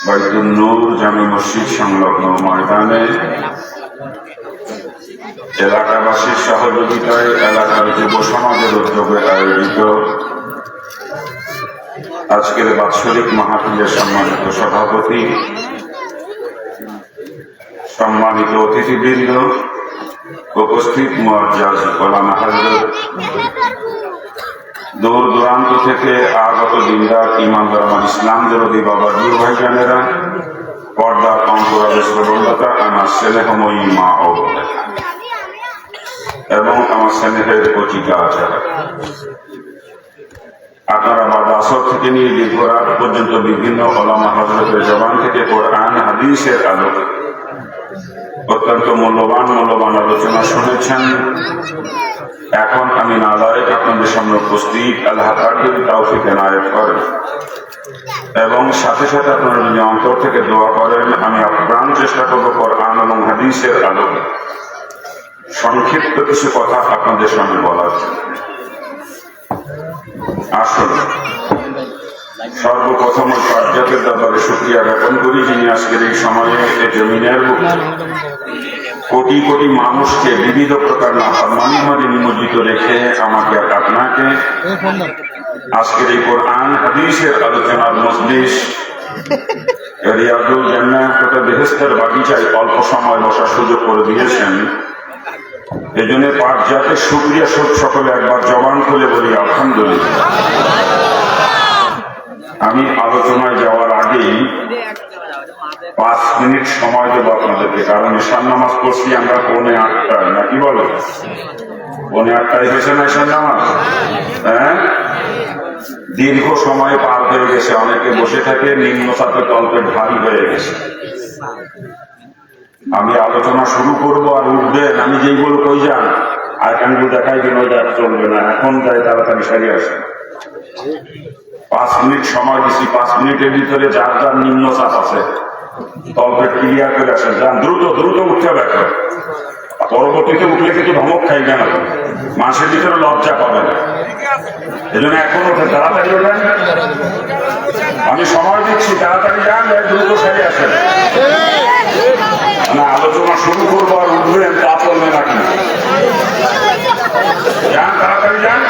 বাইতুন নূর জামে মসজিদ সংলগ্ন ময়দানে এলাকাবাসীর সহযোগিতায় এলাকার যুব সমাজের উদ্যোগে আয়োজিত আজকের বাৎসরিক মাহফিলের সম্মানিত সভাপতি, সম্মানিত অতিথিবৃন্দ, উপস্থিত মুআজ্জাজ ওলামা হযরত, দূর দূরান্ত থেকে আগত দিনদার ইমানদার আমার ইসলাম বিরোধী বাবা জিও ভাইজানেরা, পর্দার অন্তরালে শ্রবণতা, আমার স্নেহময়ী মা ও বোনেরা এবং আমার স্নেহের কচিকা আচারা, আপনারা বাদ আসর থেকে নিয়ে দীর্ঘ রাত পর্যন্ত বিভিন্ন ওলামা হযরতের জবান থেকে কোরআন হাদিসের আলোকে অত্যন্ত মূল্যবান আলোচনা শুনেছেন। এখন আমি নালায়েক আপনাদের সামনে উপস্থিত, আল্লাহ পাকের তৌফিক এনায়েত করেন এবং সাথে সাথে আপনারা যদি অন্তর থেকে দোয়া করেন, আমি আপ্রাণ চেষ্টা করব কোরআন এবং হাদিসের আলোকে সংক্ষিপ্ত কিছু কথা আপনাদের সামনে বলার। আসুন সর্বপ্রথম পাঁচজাতের দরবারে শুকরিয়া জ্ঞাপন করি, যিনি আজকের এই সময়ে এই জমিনের কোটি কোটি মানুষকে বিবিধ প্রকার নাফরমানির মধ্যে নিমজ্জিত রেখে আমাকে আর আপনাকে আজকের এই কোরআন হাদিসের আলোচনার মজলিস রিয়াদুল জান্নাহ তথা বেহেশতের বাগিচায় অল্প সময় বসার সুযোগ করে দিয়েছেন। এই জন্য পাঁচ জাতের শুকরিয়া সকলে একবার জবান খুলে বলি আলহামদুলিল্লাহ। আমি আলোচনায় যাওয়ার আগেই 5 মিনিট সময় দেবো আপনাদেরকে, কারণ ঈশান নামাজ পড়ছি আমরা 7:45, নাকি বলো? 7:45 হয়েছে না ঈশান নামাজ? হ্যাঁ, দীর্ঘ সময় পার হয়ে গেছে, অনেকে বসে থাকে, নিম্ন চাপে তলপেট ভারী হয়ে গেছে। আমি আলোচনা শুরু করবো আর উঠবেন, আমি যেইগুলো কই যান আর কানগুলো দেখাই দিন, ওইটা চলবে না, এখন যাই তাড়াতাড়ি সারি আসে। 5 মিনিট সময় দিচ্ছি, 5 মিনিটের ভিতরে যার যার নিম্ন চাপ আছে তলপেট ক্লিয়ার করে আসেন, যান দ্রুত উঠতে হবে। পরবর্তীতে উঠলে কিন্তু ধমক খাই কেন, মানুষের ভিতরে লজ্জা পাবেন। এই জন্য এখন ওঠেন, তাড়াতাড়ি ওঠেন, আমি সময় দিচ্ছি, তাড়াতাড়ি যান, দ্রুত সারি আসেন। না আলোচনা শুরু করবো আর উঠবেন তা চলবে নাকি? যান, তাড়াতাড়ি যান,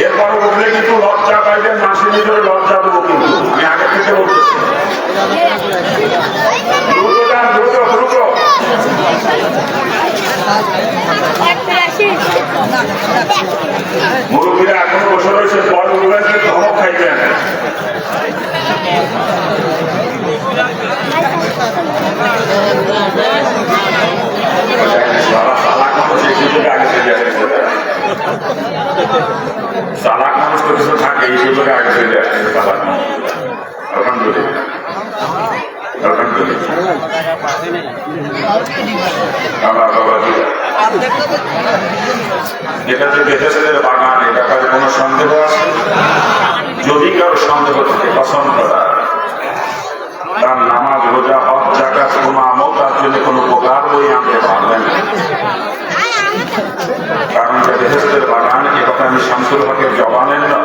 এরপর উঠলে কিন্তু লজ্জা পাইবেন, মাসের ভিতরে লজ্জা দেবো কিন্তু, আমি আগে থেকে বলতেছি। দ্রুত যান, দ্রুত মুরব্বীরা এখনো বসে রয়েছে, পর উঠবেন কিন্তু ধমক খাইবেন। চালাক মানুষ তো কিছু থাকে, এই সুযোগে আগে চলে আসছে চালাক মানুষ। আলহামদুলিল্লাহ, এটা যে বেহেশতের বাগান, এ ব্যাপারে কোন সন্দেহ আছে? যদি কারো সন্দেহ থাকে, কসম করা তার নামাজ, রোজা, হজ, যাকাত কোন আমল তার জন্য কোন উপকার বই আনতে পারবেন, কারণ যে বেহেশতের বাগান, এ কথা আমি শামসুল হকের জবানের না,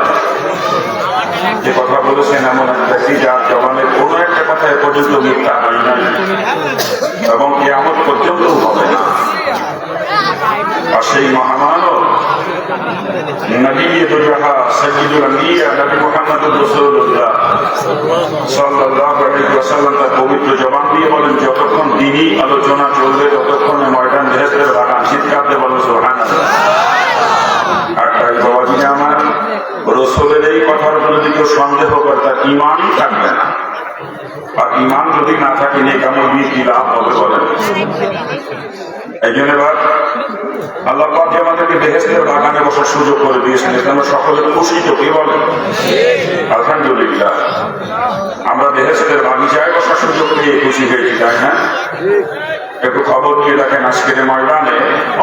যে কথা বলেছেন এমন এক ব্যক্তি যার জবানের কোন একটা কথা এ পর্যন্ত মিথ্যা হয় নাই এবং কিয়ামত পর্যন্ত হবে না। আর সেই মহামানব নবিয়ুর রাহা সাইয়্যিদুল আম্বিয়া নবী মুহাম্মদুর রাসূলুল্লাহ সাল্লাল্লাহু আলাইহি ওয়াসাল্লাম তার পবিত্র জবান দিয়ে বলেন, যতক্ষণ দ্বীনি আলোচনা চলবে ততক্ষণ ময়দান বেহেশতের বাগান চিৎকার দিয়ে বলেন সুবহানাল্লাহ। আর তাই বাবাজি আমার, রাসূলের এই কথার উপর যদি কেউ সন্দেহ করে তার ঈমানই থাকবে না, আর ঈমান যদি না থাকে নেক আমল দিয়ে কি লাভ হবে বলেন? এই জন্য আল্লাহ পাক আমাদেরকে বেহেশতের বাগানে বসার সুযোগ করে দিয়েছেন, এতে আমরা সকলে খুশি, তো কি বলেন? আলহামদুলিল্লাহ। আমরা বেহেশতের বাগিচায় বসার সুযোগ পেয়ে খুশি হয়েছি, তাই না? একটু খবর নিয়ে দেখেন, আজকের ময়দানে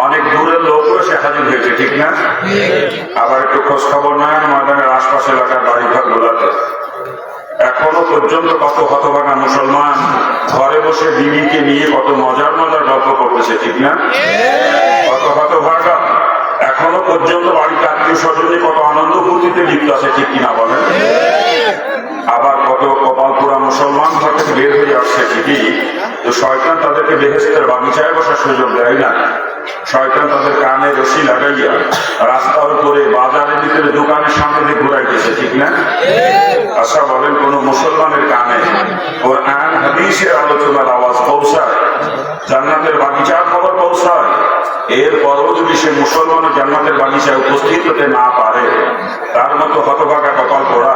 অনেক দূরের লোকও এসে হাজির হয়েছে, ঠিক না? আবার একটু খোঁজ খবর নেন ময়দানের আশপাশ এলাকার বাড়িঘর গুলাতে এখনো পর্যন্ত কত হতভাগা মুসলমান ঘরে বসে বিবিকে নিয়ে কত মজার গল্প করতেছে, ঠিক না? কত হতভাগা এখনো পর্যন্ত বাড়িতে আত্মীয় স্বজনে কত আনন্দ ফুর্তিতে লিপ্ত আছে, ঠিক কিনা বলেন? আবার কত কপাল পোড়া কাছাকাছি বের হয়ে আসছে ঠিকই, তো শয়তান তাদেরকে বেহেশতের বাগিচায় বসার সুযোগ দেয় না। শয়তান তাদের কানে রশি লাগাইয়া রাস্তার উপরে, বাজারের ভিতরে, দোকানের সামনে দিয়ে ঘুরাইতেছে, ঠিক না? আচ্ছা বলেন, কোন মুসলমানের কানে কোরআন হাদিসের আলোচনার আওয়াজ পৌঁছায়, জান্নাতের বাগিচার খবর পৌঁছায়, এরপরও যদি সে মুসলমান জান্নাতের বাগিচায় উপস্থিত হতে না পারে, তার মতো হতভাগা কপাল পোড়া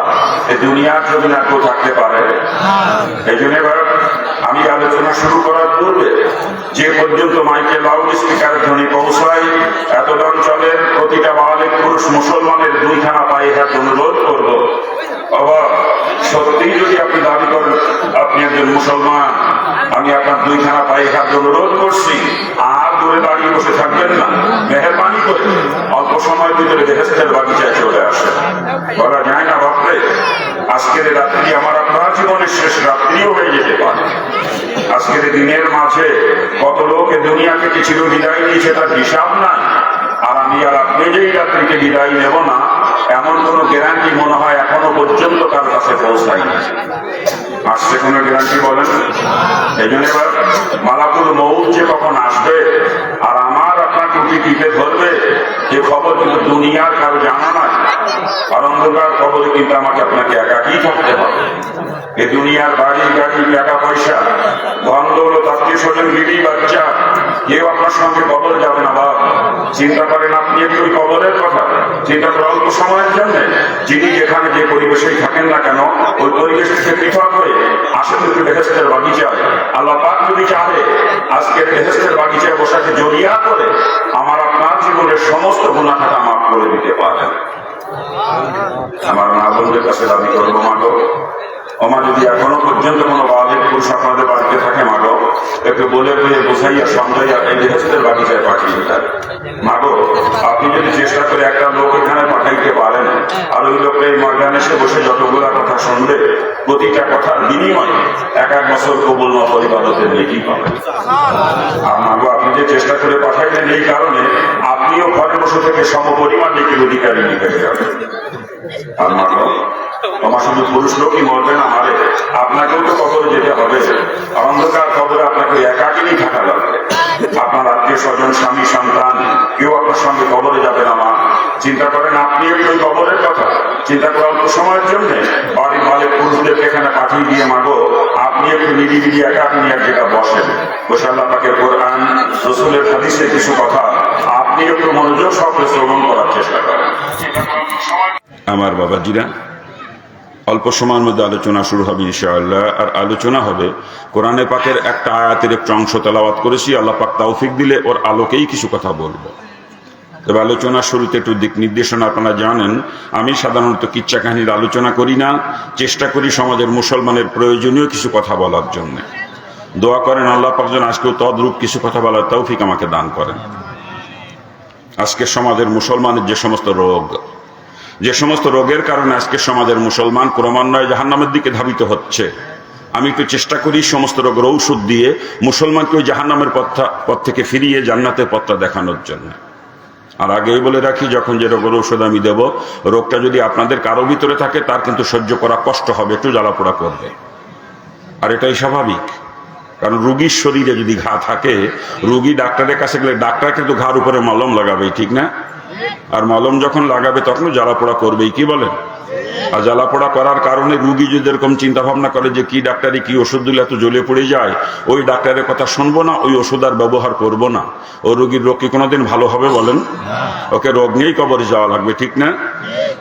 এই দুনিয়ার জমি না কেউ থাকতে পারে? এই জন্য আমি আলোচনা শুরু করার পূর্বে যে পর্যন্ত মাইকে লাউড স্পিকারের ধ্বনি পৌঁছায়, এত অঞ্চলের প্রতিটা বাঙালি পুরুষ মুসলমানের দুইখানা পায়ে হাত অনুরোধ করব, বাবা সত্যি যদি আপনি দাবি করেন আপনি একজন মুসলমান, আমি আপনার দুইখানা পায়ে হাত অনুরোধ করছি, আর দূরে দাঁড়িয়ে বসে থাকবেন না, মেহরবানি করে অল্প সময়ের ভিতরে বেহেশতের বাগিচায় চলে আসে। বলা যায় না বাপরে, আজকের রাত্রি আমার আপনার জীবনের শেষ রাত্রিও হয়ে যেতে পারে। আজকের দিনের মাঝে কত লোক দুনিয়া থেকে চির বিদায় নিয়েছে তার হিসাব নাই, আর আমি আর আপনি যেই রাত্রিকে বিদায় নেব না এমন কোন গ্যারান্টি মনে হয় এখনো পর্যন্ত তার কাছে পৌঁছায়নি। আসছে কোন গ্যারান্টি বলেন? এই জন্য এবার মালাকুল মউত যে কখন আসবে আর আমার আপনার টুটি টিপে ধরবে যে খবর কিন্তু দুনিয়ার কারো জানা নাই। আর অন্ধকার খবরে কিন্তু আমাকে আপনাকে একাকই থাকতে হবে। এই দুনিয়ার বাড়ি গাড়ি, টাকা পয়সা, ধনদৌলত, আত্মীয় স্বজন, বিবি বাচ্চা, কেউ আপনার সঙ্গে কবর যাবে না। বাপ চিন্তা করেন আপনি একটু ওই কবরের কথা চিন্তা করে অল্প সময়ের জন্য যিনি যেখানে যে পরিবেশেই থাকেন না কেন ওই পরিবেশ থেকে পৃথক হয়ে আসেন একটু বেহেশতের বাগিচায়। আল্লাহ পাক যদি চাহে আজকে বেহেশতের বাগিচায় বসাকে জড়িয়া করে আমার আপনার জীবনের সমস্ত গুনাহ খাতা মাফ করে দিতে পারেন। আমার মা বোনদের কাছে দাবি করবো, মাগো আমার যদি এখনো পর্যন্ত কোনো বালিক পুরুষ আপনাদের বাড়িতে থাকে, মাগো একটু বলে বলে বোঝাইয়া সমঝাইয়া এই বেহেশতের বাগিচায় পাঠিয়ে দেন। মাগো আপনি যদি চেষ্টা করে একটা লোক এখানে পাঠাইতে পারেন আর ওই লোকটা এই ময়দানে এসে বসে যতগুলা কথা শুনবে প্রতিটা কথার বিনিময়ে এক বছর কবুল নফল ইবাদতের নেকি পাবেন। আর মাগো আপনি যে চেষ্টা করে পাঠাইলেন এই কারণে আপনিও ঘরে বসে থেকে সমপরিমাণ নেকির অধিকারী নিতে যাবেন। আর মাগো তোমার শুধু পুরুষ লোকই মরবে না, মারে আপনাকেও তো কবরে যেতে হবে। অন্ধকার কবরে আপনাকে একাকিনী থাকা লাগবে। আপনার আত্মীয় স্বজন, স্বামী, সন্তান কেউ আপনার সঙ্গে কবরে যাবে না। মা চিন্তা করেন আপনি একটু কবরের কথা চিন্তা করে অল্প সময়ের জন্য বাড়ির মালিক পুরুষদেরকে এখানে পাঠিয়ে দিয়ে মাগো আপনি একটু নিরিবিলি একাকিনী এক জায়গা বসেন, বসে আল্লাহ পাকের কোরআন রাসূলের হাদিসের কিছু কথা আপনি একটু মনোযোগ সহকারে শ্রবণ করার চেষ্টা করেন। আমার বাবাজিরা, অল্প সময়ের মধ্যে আলোচনা শুরু হবে ইনশাআল্লাহ। আর আলোচনা হবে কোরআনে পাকের একটা আয়াতের একটু অংশ তেলাওয়াত করেছি, আল্লাহ পাক তৌফিক দিলে ওর আলোকেই কিছু কথা বলবো। তবে আলোচনার শুরুতে একটু দিক নির্দেশনা আপনারা জানেন, আমি সাধারণত কিচ্ছা কাহিনীর আলোচনা করি না, চেষ্টা করি সমাজের মুসলমানের প্রয়োজনীয় কিছু কথা বলার জন্য। দোয়া করেন আল্লাহ পাক যেন আজকেও তদ্রূপ কিছু কথা বলার তৌফিক আমাকে দান করেন। আজকে সমাজের মুসলমানের যে সমস্ত রোগ, যে সমস্ত রোগের কারণে আজকে সমাজের মুসলমান ক্রমান্বয়ে জাহান্নামের দিকে ধাবিত হচ্ছে, আমি একটু চেষ্টা করি সমস্ত রোগের ঔষধ দিয়ে মুসলমানকে ওই জাহান্নামের পথ থেকে ফিরিয়ে জান্নাতের পথটা দেখানোর জন্য। আর আগেই বলে রাখি, যখন যে রোগের ঔষধ আমি দেব, রোগটা যদি আপনাদের কারো ভিতরে থাকে তার কিন্তু সহ্য করা কষ্ট হবে, একটু জ্বালাপোড়া করবে। আর এটাই স্বাভাবিক, কারণ রুগীর শরীরে যদি ঘা থাকে, রুগী ডাক্তারের কাছে গেলে ডাক্তার কিন্তু ঘাড় উপরে মলম লাগাবে, ঠিক না? আর মলম যখন লাগাবে তখন জ্বালাপোড়া করবেই, কি বলেন? আর জ্বালাপোড়া করার কারণে রুগী যদি এরকম চিন্তা ভাবনা করে যে কি ডাক্তারি কি ওষুধ দিলে এত জ্বলে পড়ে যায়, ওই ডাক্তারের কথা শুনবো না, ওই ওষুধ আর ব্যবহার করবো না। ও রুগীর রোগ কি কোনোদিন ভালো হবে বলেন? ওকে রোগ নিয়েই কবরে যাওয়া লাগবে, ঠিক না?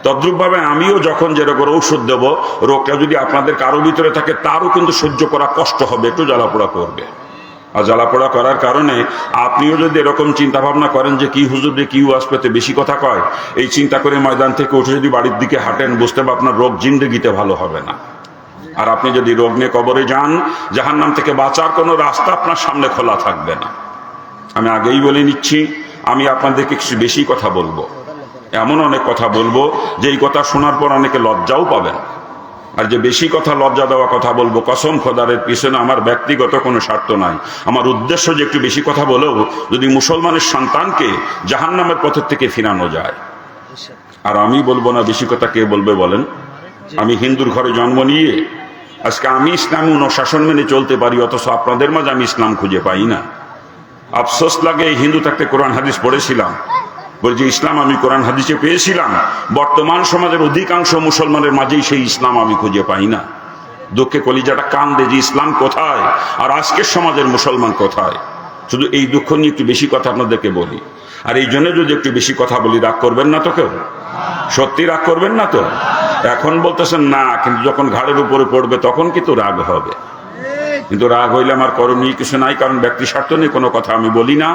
তদ্রূপ ভাবে আমিও যখন যে রোগের ঔষধ দেবো, রোগটা যদি আপনাদের কারো ভিতরে থাকে তারও কিন্তু সহ্য করা কষ্ট হবে, একটু জ্বালাপোড়া করবে। আর জ্বালাপোড়া করার কারণে আপনিও যদি এরকম চিন্তা ভাবনা করেন যে কি হুজুর রে কি ওয়াজ পেতে বেশি কথা কয়, এই চিন্তা করে ময়দান থেকে উঠে যদি বাড়ির দিকে হাঁটেন, বুঝতে হবে আপনার রোগ জিন্দেগিতে ভালো হবে না। আর আপনি যদি রোগ নিয়ে কবরে যান, জাহান্নাম থেকে বাঁচার কোনো রাস্তা আপনার সামনে খোলা থাকবে না। আমি আগেই বলে নিচ্ছি, আমি আপনাদেরকে কিছু বেশি কথা বলবো, এমন অনেক কথা বলবো যেই কথা শোনার পর অনেকে লজ্জাও পাবেন। আর যে বেশি কথা লজ্জা দেওয়া কথা বলবো, কসম খোদারের পিছনে আমার ব্যক্তিগত কোনো স্বার্থ নাই। আমার উদ্দেশ্য যে একটু বেশি কথা বলেও যদি মুসলমানের সন্তানকে জাহান্নামের পথের থেকে ফিরানো যায়। আর আমি বলবো না, বেশি কথা কে বলবে বলেন? আমি হিন্দুর ঘরে জন্ম নিয়ে আজকে আমি ইসলামী অনুশাসন মেনে চলতে পারি, অথচ আপনাদের মাঝে আমি ইসলাম খুঁজে পাই না। আফসোস লাগে, এই হিন্দু থাকতে কোরআন হাদিস পড়েছিলাম, বলছি ইসলাম আমি কোরআন হাদিসে পেয়েছিলাম, বর্তমান সমাজের অধিকাংশ মুসলমানের মাঝেই সেই ইসলাম আমি খুঁজে পাই না। দুঃখে কলিজাটা কান্দে যে ইসলাম কোথায় আর আজকের সমাজের মুসলমান কোথায়। শুধু এই দুঃখ নিয়ে একটু বেশি কথা আপনাদেরকে বলি, আর এই জন্য যদি একটু বেশি কথা বলি রাগ করবেন না তো কেউ? সত্যি রাগ করবেন না তো? এখন বলতেছেন না, কিন্তু যখন ঘাড়ের উপরে পড়বে তখন কিন্তু রাগ হবে। কিন্তু রাগ হইলে আমার করণীয় কিছু নাই, কারণ ব্যক্তি স্বার্থ নিয়ে কোনো কথা আমি বলি না।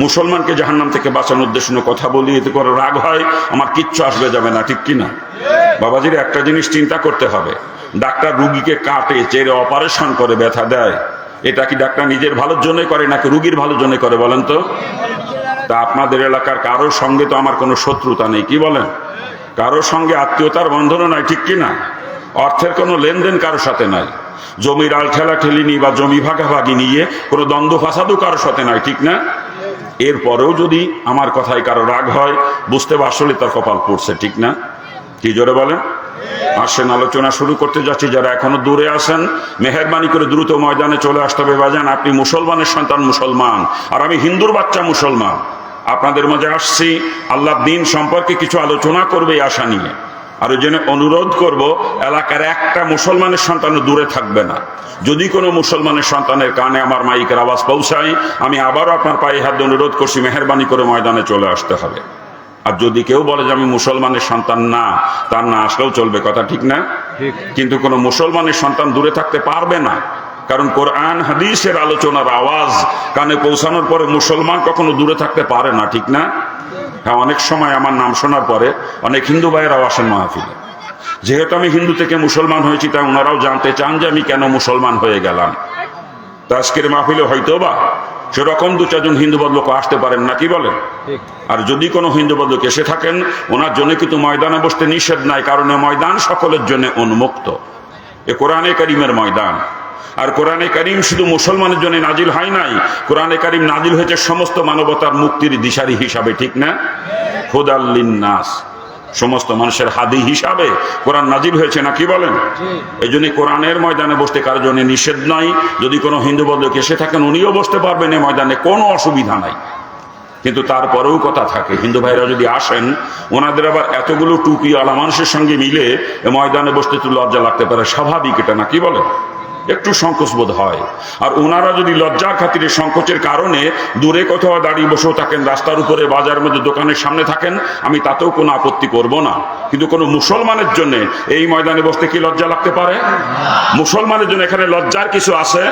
মুসলমানকে জাহান্নাম থেকে বাঁচানোর উদ্দেশ্য নিয়ে কথা বলি, এতে করে রাগ হয়, আমার কিচ্ছু আসবে যাবে না, ঠিক কিনা? বাবাজির একটা জিনিস চিন্তা করতে হবে, ডাক্তার রুগীকে কাটে চেরে অপারেশন করে ব্যথা দেয়, এটা কি ডাক্তার নিজের ভালোর জন্য করে নাকি রুগীর ভালোর জন্য করে বলেন তো? তা আপনাদের এলাকার কারোর সঙ্গে তো আমার কোনো শত্রুতা নেই, কি বলেন? কারোর সঙ্গে আত্মীয়তার বন্ধনও নাই, ঠিক কিনা? অর্থের কোনো লেনদেন কারোর সাথে নাই, জমির আল ঠেলা ঠেলিনি বা জমি ভাগাভাগি নিয়ে কোনো দ্বন্দ্ব ফাসাদও কারোর সাথে নাই, ঠিক না? এরপরেও যদি আমার কথায় কারো রাগ হয়, বুঝতে পারলে আসলে তার কপাল পড়ছে, ঠিক না? কি জোরে বলেন? আসেন আলোচনা শুরু করতে যাচ্ছি। যারা এখনো দূরে আছেন, মেহেরবানি করে দ্রুত ময়দানে চলে আসতে হবে। বাজান, আপনি মুসলমানের সন্তান মুসলমান, আর আমি হিন্দুর বাচ্চা মুসলমান। আপনাদের মাঝে আসছি আল্লাহর দ্বীন সম্পর্কে কিছু আলোচনা করবে এই আশা নিয়ে। আর ওই জন্য অনুরোধ করব, এলাকার একটা মুসলমানের সন্তানও দূরে থাকবে না। যদি কোনো মুসলমানের সন্তানের কানে আমার মাইকের আওয়াজ পৌঁছায়, আমি আবারও আপনার পায়ে হাত দিয়ে অনুরোধ করছি, মেহেরবানি করে ময়দানে চলে আসতে হবে। আর যদি কেউ বলে যে আমি মুসলমানের সন্তান না, তার না আসলেও চলবে, কথা ঠিক না? কিন্তু কোনো মুসলমানের সন্তান দূরে থাকতে পারবে না, কারণ কোরআন হাদিসের আলোচনার আওয়াজ কানে পৌঁছানোর পরে মুসলমান কখনো দূরে থাকতে পারে না, ঠিক না? হ্যাঁ, অনেক সময় আমার নাম শোনার পরে অনেক হিন্দু ভাইয়েরাও আসেন মাহফিলে। যেহেতু আমি হিন্দু থেকে মুসলমান হয়েছি, তাই ওনারাও জানতে চান যে আমি কেন মুসলমান হয়ে গেলাম। তা আজকের মাহফিলে হয়তো বা সেরকম দু চারজন হিন্দু বদলোক আসতে পারেন না, কি বলেন? আর যদি কোনো হিন্দু বদলোক এসে থাকেন, ওনার জন্য কিন্তু ময়দানে বসতে নিষেধ নাই, কারণ ময়দান সকলের জন্য উন্মুক্ত। এ কোরআনে কারিমের ময়দান। আর কোরআনে কারিম শুধু মুসলমানের জন্য নাজিল হয় নাই, কোরআনে কারিম নাজিল হয়েছে সমস্ত মানবতার মুক্তির দিশারি হিসাবে, ঠিক না? হুদাল লিন্নাস, সমস্ত মানুষের হাদি হিসাবে কোরআন নাজিল হয়েছে, না কি বলেন? এই জন্য কোরআনের ময়দানে বসতে কারোর জন্য নিষেধ নাই। যদি কোনো হিন্দু বদলোক এসে থাকেন, উনিও বসতে পারবেন এই ময়দানে, কোনো অসুবিধা নাই। কিন্তু তারপরেও কথা থাকে, হিন্দু ভাইরা যদি আসেন, ওনাদের আবার এতগুলো টুপি আলা মানুষের সঙ্গে মিলে ময়দানে বসতে একটু লজ্জা লাগতে পারে, স্বাভাবিক এটা, না কি বলেন? একটু সংকোচ বোধ হয়। আর ওনারা যদি লজ্জার খাতিরে, সংকোচের কারণে দূরে কোথাও দাঁড়িয়ে বসেও থাকেন, রাস্তার উপরে, বাজারের মধ্যে, দোকানের সামনে থাকেন, আমি তাতেও কোনো আপত্তি করব না। কিন্তু কোনো মুসলমানের জন্য এই ময়দানে বসতে কি লজ্জা লাগতে পারে? মুসলমানের জন্য এখানে লজ্জার কিছু আছে?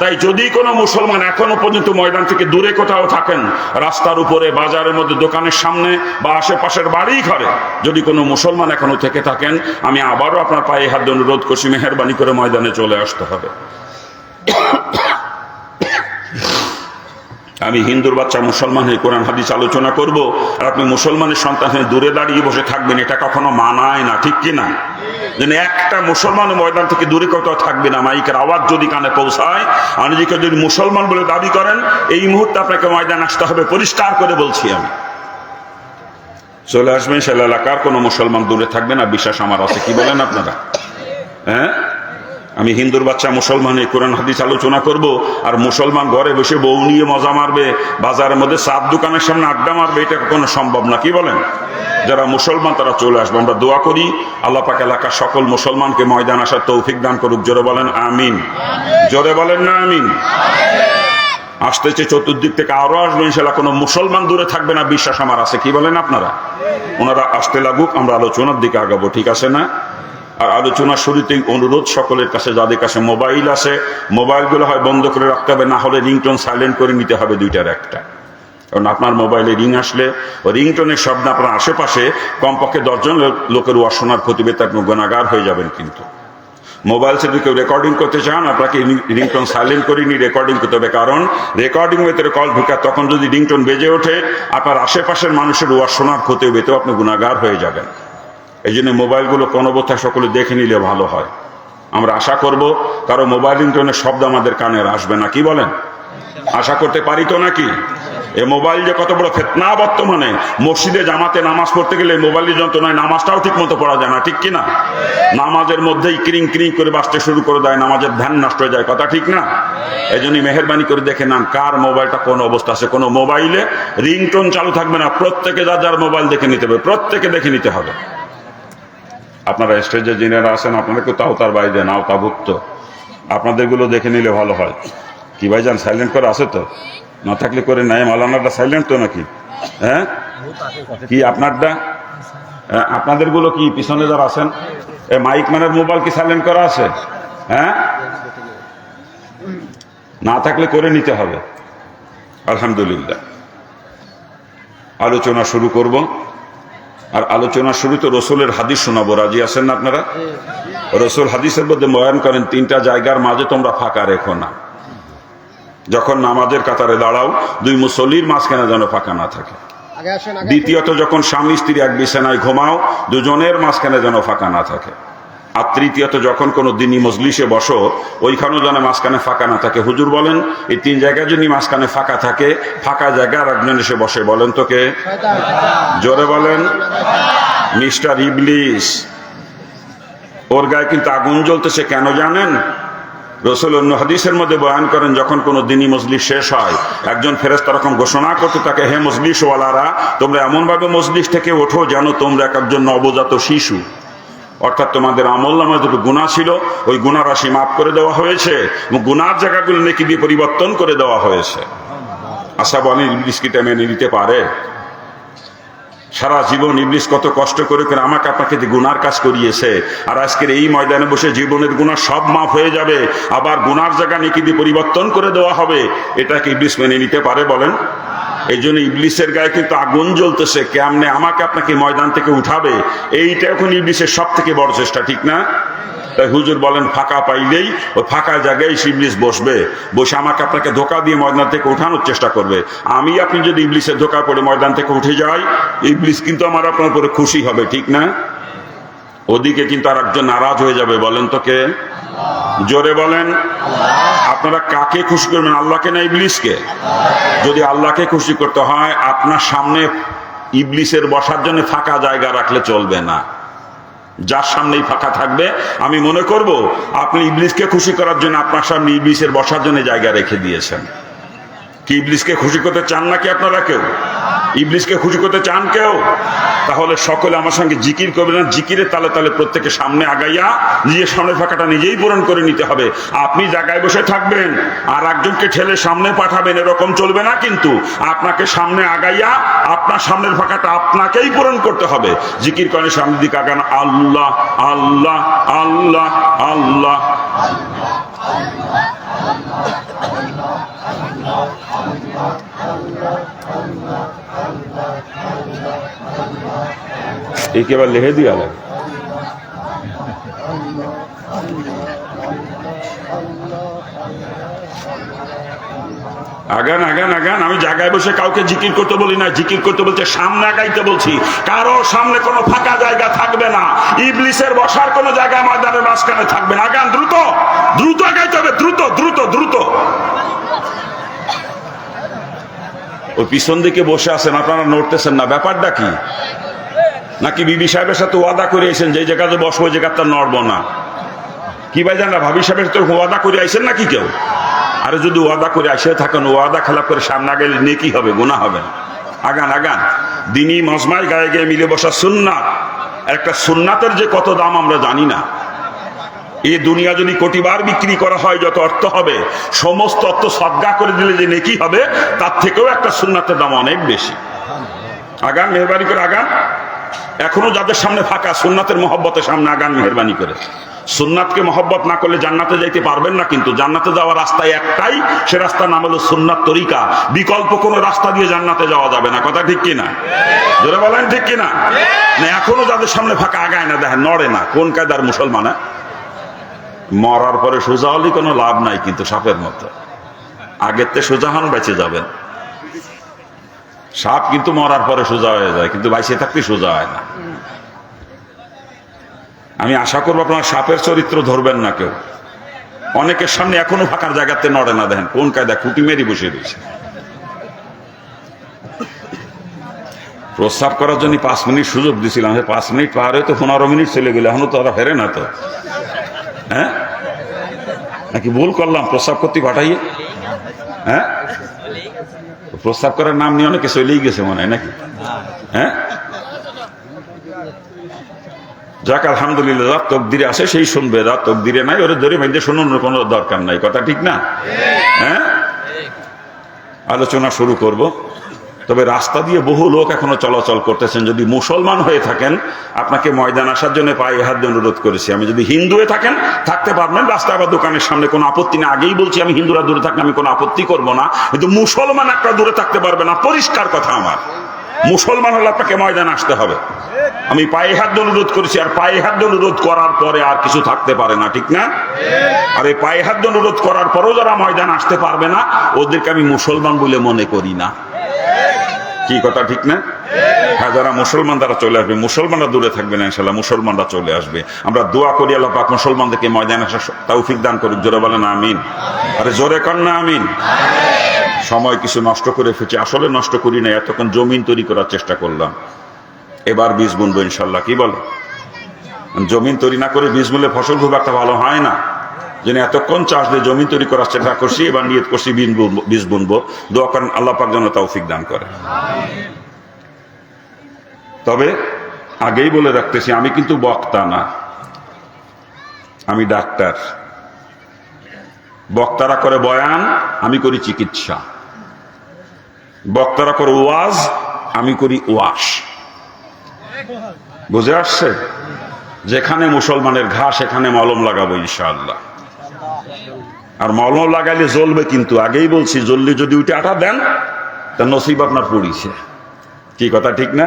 তাই যদি কোনো মুসলমান এখনো পর্যন্ত ময়দান থেকে দূরে কোথাও থাকেন, রাস্তার উপরে, বাজারের মধ্যে, দোকানের সামনে বা আশেপাশের বাড়ি ঘরে, যদি কোনো মুসলমান এখনো থেকে থাকেন, আমি আবারও আপনার পায়ে হাত দিয়ে অনুরোধ করছি, মেহেরবানি করে ময়দানে চলে আসতে হবে। আমি হিন্দুর বাচ্চা মুসলমান হয়ে কোরআন হাদিস আলোচনা করব, আর আপনি মুসলমানের সন্তান হয়ে দূরে দাঁড়িয়ে বসে থাকবেন, এটা কখনো মানায় না, ঠিক কিনা? যেন একটা মুসলমান ময়দান থেকে দূরে কোথাও থাকবে না। মাইকের আওয়াজ যদি কানে পৌঁছায়, আর নিজেকে যদি মুসলমান বলে দাবি করেন, এই মুহূর্তে আপনাকে ময়দান আসতে হবে, পরিষ্কার করে বলছি আমি। চলে আসবেন, সে এলাকার কোনো মুসলমান দূরে থাকবে না, বিশ্বাস আমার আছে, কি বলেন আপনারা? হ্যাঁ, আমি হিন্দুর বাচ্চা মুসলমানে কোরআন হাদিস আলোচনা করব, আর মুসলমান ঘরে বসে বউ নিয়ে মজা মারবে, বাজারের মধ্যে চাপ দোকানের সামনে আড্ডা মারবে, এটা কোনো সম্ভব না, কি বলেন? যারা মুসলমান তারা চলে আসবে। আমরা দোয়া করি আল্লাহ পাক এলাকার সকল মুসলমানকে ময়দান আসার তৌফিক দান করুক। জোরে বলেন আমিন। জোরে বলেন না আমিন। আসতেছে চতুর্দিক থেকে আরো আসবে ইনশাআল্লাহ, কোনো মুসলমান দূরে থাকবে না, বিশ্বাস আমার আছে, কি বলেন আপনারা? ওনারা আসতে লাগুক, আমরা আলোচনার দিকে আগাবো, ঠিক আছে না? আর আলোচনার শুরুতেই অনুরোধ সকলের কাছে, যাদের কাছে মোবাইল আছে, মোবাইলগুলো হয় বন্ধ করে রাখতে হবে, না হলে রিংটোন সাইলেন্ট করে নিতে হবে, দুইটার একটা। কারণ আপনার মোবাইলে রিং আসলে রিংটোনের শব্দ আপনার আশেপাশে কমপক্ষে 10 জন লোকের ওয়াজ শোনার ক্ষতিবেতে আপনি গুনাহগার হয়ে যাবেন। কিন্তু মোবাইল से যদি কেউ রেকর্ডিং করতে চান, আপনাকে রিংটোন সাইলেন্ট করে নিয়ে রেকর্ডিং করতে হবে, কারণ রেকর্ডিং ভেতরে কল ঢুকা, তখন যদি রিংটোন বেজে ওঠে, আপনার আশেপাশের মানুষের ওয়াজ শোনার ক্ষতিবেতেও আপনি গুনাহগার হয়ে যাবেন। এই জন্য মোবাইলগুলো কোনো অবস্থায় সকলে দেখে নিলে ভালো হয়। আমরা আশা করব কারো মোবাইল রিংটোনের শব্দ আমাদের কানে আসবে না, কি বলেন? আশা করতে পারি তো নাকি? এ মোবাইল যে কত বড় ফিতনা বর্তমানে। মসজিদে জামাতে নামাজ পড়তে গেলে মোবাইলের যন্ত্রণায় নামাজটাও ঠিক মতো পড়া যায় না, ঠিক কিনা? নামাজের মধ্যেই ক্রিং ক্রিং করে বাঁচতে শুরু করে দেয়, নামাজের ধ্যান নষ্ট হয়ে যায়, কথা ঠিক না? এই জন্যই মেহেরবানি করে দেখে নেন কার মোবাইলটা কোন অবস্থা আছে। কোনো মোবাইলে রিংটোন চালু থাকবে না, প্রত্যেকে যার যার মোবাইল দেখে নিতে হবে, প্রত্যেকে দেখে নিতে হবে। আপনারা স্টেজে যিনারা আছেন আপনাদেরকে তাও তার বাইরে নাও তাভুক্ত, আপনাদেরগুলো দেখে নিলে ভালো হয়। কি ভাইজান সাইলেন্ট করে আছে তো? না থাকলে করে নাই, মালানাটা সাইলেন্ট তো নাকি? হ্যাঁ কি আপনারটা? আপনাদেরগুলো কি পিছনে যারা আছেন মাইক ম্যানের মোবাইল কি সাইলেন্ট করা আছে? হ্যাঁ না থাকলে করে নিতে হবে। আলহামদুলিল্লাহ, আলোচনা শুরু করব। আর আলোচনার শুরুতে রসুলের হাদিস শোনাবো, রাজি আছেন না আপনারা? রসুল হাদিসের মধ্যে বয়ান করেন তিনটা জায়গার মাঝে তোমরা ফাঁকা রেখো না। যখন নামাজের কাতারে দাঁড়াও, দুই মুসল্লির মাঝখানে যেন ফাঁকা না থাকে। দ্বিতীয়ত যখন স্বামী স্ত্রী এক বিছানায় ঘুমাও, দুজনের মাঝখানে যেন ফাঁকা না থাকে। আর তৃতীয়ত যখন কোনো দিনী মজলিসে বসো, ওইখানেও যেন মাঝখানে ফাঁকা না থাকে। হুজুর বলেন এই তিন জায়গায় যদি মাঝখানে ফাঁকা থাকে, ফাঁকা জায়গা আর একজন এসে বসে, বলেন তো কে? জোরে বলেন। মিস্টার ইবলিস। ওর গায়ে কিন্তু আগুন জ্বলতেছে, কেন জানেন? রসুল অন্য হাদিসের মধ্যে বয়ান করেন যখন কোনো দিনী মজলিস শেষ হয়, একজন ফেরেশতা এরকম ঘোষণা করতে থাকে, হে মজলিস ওয়ালারা, তোমরা এমনভাবে মজলিস থেকে ওঠো যেন তোমরা একজন নবজাত শিশু। অর্থাৎ তোমাদের আমল নামায় দুটো গুনাহ ছিল, ওই গুনাহ রাশি মাফ করে দেওয়া হয়েছে, গুনার জায়গাগুলো নেকি দিয়ে পরিবর্তন করে দেওয়া হয়েছে। আশা বলেন ইবলিস কি মেনে নিতে পারে? সারা জীবন ইবলিস কত কষ্ট করে করে আমাকে আপনাকে গুনার কাজ করিয়েছে, আর আজকের এই ময়দানে বসে জীবনের গুনাহ সব মাফ হয়ে যাবে, আবার গুনার জায়গা নেকি দিয়ে পরিবর্তন করে দেওয়া হবে। এটাকে ইবলিস মেনে নিতে পারে বলেন? এই জন্য ইবলিসের গায়ে কিন্তু আগুন জ্বলতেছে, কেমনে আমাকে আপনাকে ময়দান থেকে উঠাবে, এইটা এখন ইবলিসের সব থেকে বড় চেষ্টা, ঠিক না? তাই হুজুর বলেন ফাঁকা পাইলেই ওই ফাঁকা জায়গায় ইবলিস বসবে, বসে আমাকে আপনাকে ধোকা দিয়ে ময়দান থেকে উঠানোর চেষ্টা করবে। আমি আপনি যদি ইবলিসের ধোকা পড়ে ময়দান থেকে উঠে যাই, ইবলিস কিন্তু আমার আপনার উপরে খুশি হবে, ঠিক না? ওদিকে কিন্তু আর একজন নারাজ হয়ে যাবে, বলেন তো কে? জোরে বলেন। আপনারা কাকে খুশি করবেন, আল্লাহকে না ইবলিসকে? যদি আল্লাহকে খুশি করতে হয়, আপনার সামনে ইবলিসের বসার জন্য ফাঁকা জায়গা রাখলে চলবে না। যার সামনেই ফাঁকা থাকবে, আমি মনে করব আপনি ইবলিসকে খুশি করার জন্য আপনার সামনে ইবলিসের বসার জন্য জায়গা রেখে দিয়েছেন। কি ইবলিসকে খুশি করতে চান নাকি আপনারা কেউ? ইবলিসকে খুশি করতে চান কেউ? তাহলে সকলে আমার সঙ্গে জিকির করবেন, জিকিরের তালে তালে প্রত্যেকে সামনে আগাইয়া নিজের সামনে ফাঁকাটা নিজেই পূরণ করে নিতে হবে। আপনি জায়গায় বসে থাকবেন আর একজনকে ঠেলে সামনে পাঠাবেন, এরকম চলবে না। কিন্তু আপনাকে সামনে আগাইয়া আপনার সামনের ফাঁকাটা আপনাকেই পূরণ করতে হবে। জিকির করেন, সামনের দিকে আগান, আল্লাহ আল্লাহ আল্লাহ আল্লাহ। एक बार लिखे दिया अलग আগান আগান আগান। আমি জায়গায় বসে কাউকে জিকির করতে বলি না, জিকির করতে বলতে সামনে আগাইতে বলছি। কারো সামনে কোনো ফাঁকা জায়গা থাকবে না, ইবলিসের বসার কোনো জায়গা ময়দানের মাঝখানে থাকবে না। আগান, দ্রুত দ্রুত আগাইতে হবে, দ্রুত দ্রুত দ্রুত। ওই পিছন দিকে বসে আছেন, আপনারা নড়তেছেন না, ব্যাপারটা কি? নাকি বিবি সাহেবের সাথে ওয়াদা করে আইছেন যে জায়গাতে বসবো ওই জায়গাটা নড়বো না? কি ভাই জানা, ভাবি সাহেবের তো ওয়াদা করে আইছেন নাকি কেউ? আরে যদি ওয়াদা করে আসে থাকেন, ওয়াদা খেলাপ করে সামনে গেলে নেকি হবে, গুনাহ হবে। আগান আগান। দিনী মজমায় গায়ে গায়ে মিলে বসা সুন্নাত। একটা সুন্নাতের যে কত দাম আমরা জানি না। এই দুনিয়া যদি কোটিবার বিক্রি করা হয় যত অর্থ হবে, সমস্ত অর্থ সদকা করে দিলে যে নেকি হবে, তার থেকেও একটা সুন্নাতের দাম অনেক বেশি। আগান, মেহরবানি করে আগান। এখনো যাদের সামনে ফাঁকা, সুন্নাতের মহব্বতের সামনে আগান মেহরবানি করে। সুন্নাতকে মহব্বত না করলে জান্নাতে যাইতে পারবেন না। কিন্তু জান্নাতে যাওয়ার রাস্তায় একটাই, সে রাস্তার নাম হলো সুন্নাত তরিকা। বিকল্প কোনো রাস্তা দিয়ে জান্নাতে যাওয়া যাবে না, কথা ঠিক কিনা? জোরে বলেন ঠিক কিনা? না এখনো যাদের সামনে ফাঁকা আগায় না, দেখেন নড়ে না। কোন কায়দার মুসলমান? মরার পরে সোজা হলে কোনো লাভ নাই, কিন্তু সাপের মতো আগের তে সোজা হন বেঁচে যাবেন। সাপ কিন্তু মরার পরে সোজা হয়ে যায়, কিন্তু বাইসে থাকতে সোজা হয় না। আমি আশা করবো আপনার সাপের চরিত্র ধরবেন না কেউ। অনেকের সামনে এখনো ফাঁকার জায়গাতে নড়ে না, দেখেন কোন কায়দা খুঁটি মেরি বসে রয়েছে। প্রস্রাব করার জন্য 5 মিনিট সুযোগ দিছিলাম, 5 মিনিট পার হয়ে তো 15 মিনিট চলে গেলে, এখনো তো ওরা ফেরে না তো। হ্যাঁ, নাকি ভুল করলাম প্রস্রাব করতে পাঠাইয়ে? হ্যাঁ, প্রস্রাব করার নাম নিয়ে অনেকে চলেই গেছে মনে হয় নাকি? হ্যাঁ, যাক আলহামদুলিল্লাহ, যার তকদিরে আছে সেই শুনবে, যার তকদিরে নাই ওরে ধরে বাইন্দে শোনানোর কোনো দরকার নাই। কথা ঠিক না? হ্যাঁ, আলোচনা শুরু করব। তবে রাস্তা দিয়ে বহু লোক এখনো চলাচল করতেছেন। যদি মুসলমান হয়ে থাকেন আপনাকে ময়দান আসার জন্য পায়ে হাত দিয়ে অনুরোধ করেছি। আমি যদি হিন্দু হয়ে থাকেন থাকতে পারবেন রাস্তায় বা দোকানের সামনে, কোনো আপত্তি না। আগেই বলছি আমি হিন্দুরা দূরে থাকলে আমি কোনো আপত্তি করব না, কিন্তু মুসলমান একটা দূরে থাকতে পারবে না, পরিষ্কার কথা আমার। মুসলমান হলে আপনাকে ময়দান আসতে হবে। আমি পায়ে হাত দিয়ে অনুরোধ করেছি, আর পায়ে হাত দিয়ে অনুরোধ করার পরে আর কিছু থাকতে পারে না, ঠিক না? আর এই পায়ে হাত দিয়ে অনুরোধ করার পরেও যারা ময়দান আসতে পারবে না ওদেরকে আমি মুসলমান বলে মনে করি না। কি কথা ঠিক না? হ্যাঁ, যারা মুসলমান তারা চলে আসবে, মুসলমানরা দূরে থাকবে না ইনশাল্লাহ, মুসলমানরা চলে আসবে। আমরা দোয়া করি আল্লাহ পাক মুসলমানদেরকে ময়দানে আসার তৌফিক দান করুক। জোরে বলেন আমিন। আরে জোরে কর না আমিন। সময় কিছু নষ্ট করে ফেলছি, আসলে নষ্ট করি না, এতক্ষণ জমিন তৈরি করার চেষ্টা করলাম। এবার বীজ বুনবো ইনশাল্লাহ। কি বলো? জমিন তৈরি না করে বীজ বুনলে ফসল খুব একটা ভালো হয় না। যেন এতক্ষণ চাষ দিয়ে জমিন তৈরি করার চেষ্টা করছি, এবার নিয়ত করছি বীজ বুনবো। দোয়া করেন আল্লাহ পাক যেন তৌফিক দান করে। তবে আগেই বলে রাখতেছি, আমি কিন্তু বক্তা না, আমি ডাক্তার। বক্তারা করে বয়ান, আমি করি চিকিৎসা। বক্তারা করে ওয়াজ, আমি করি ওয়াশ। বুঝে আসছে? যেখানে মুসলমানের ঘা সেখানে মলম লাগাবো ইনশাআল্লাহ। আর মলম লাগাইলে জ্বলবে, কিন্তু আগেই বলছি জ্বললে যদি উঠে আটা দেন তা নসিব আপনার পড়িছে। কি কথা ঠিক না?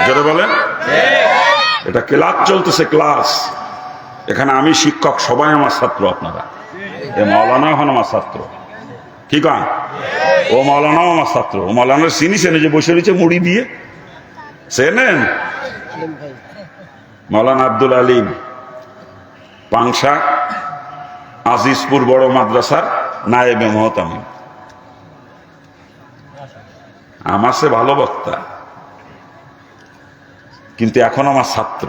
জোরে বলেন। এটা ক্লাস চলতেছে, ক্লাস। এখানে আমি শিক্ষক, সবাই আমার ছাত্র। আপনারা এ মাওলানাও হন আমার ছাত্র। কি কন? ও মাওলানাও আমার ছাত্র। ও মাওলানার চিনিছেন যে বসে রয়েছে মুড়ি দিয়ে? চেনেন? মাওলানা আব্দুল আলিম, পাংশা আজিজপুর বড় মাদ্রাসার নায়েবে মহতামিম। আমার সে ভালো বক্তা, কিন্তু এখন আমার ছাত্র।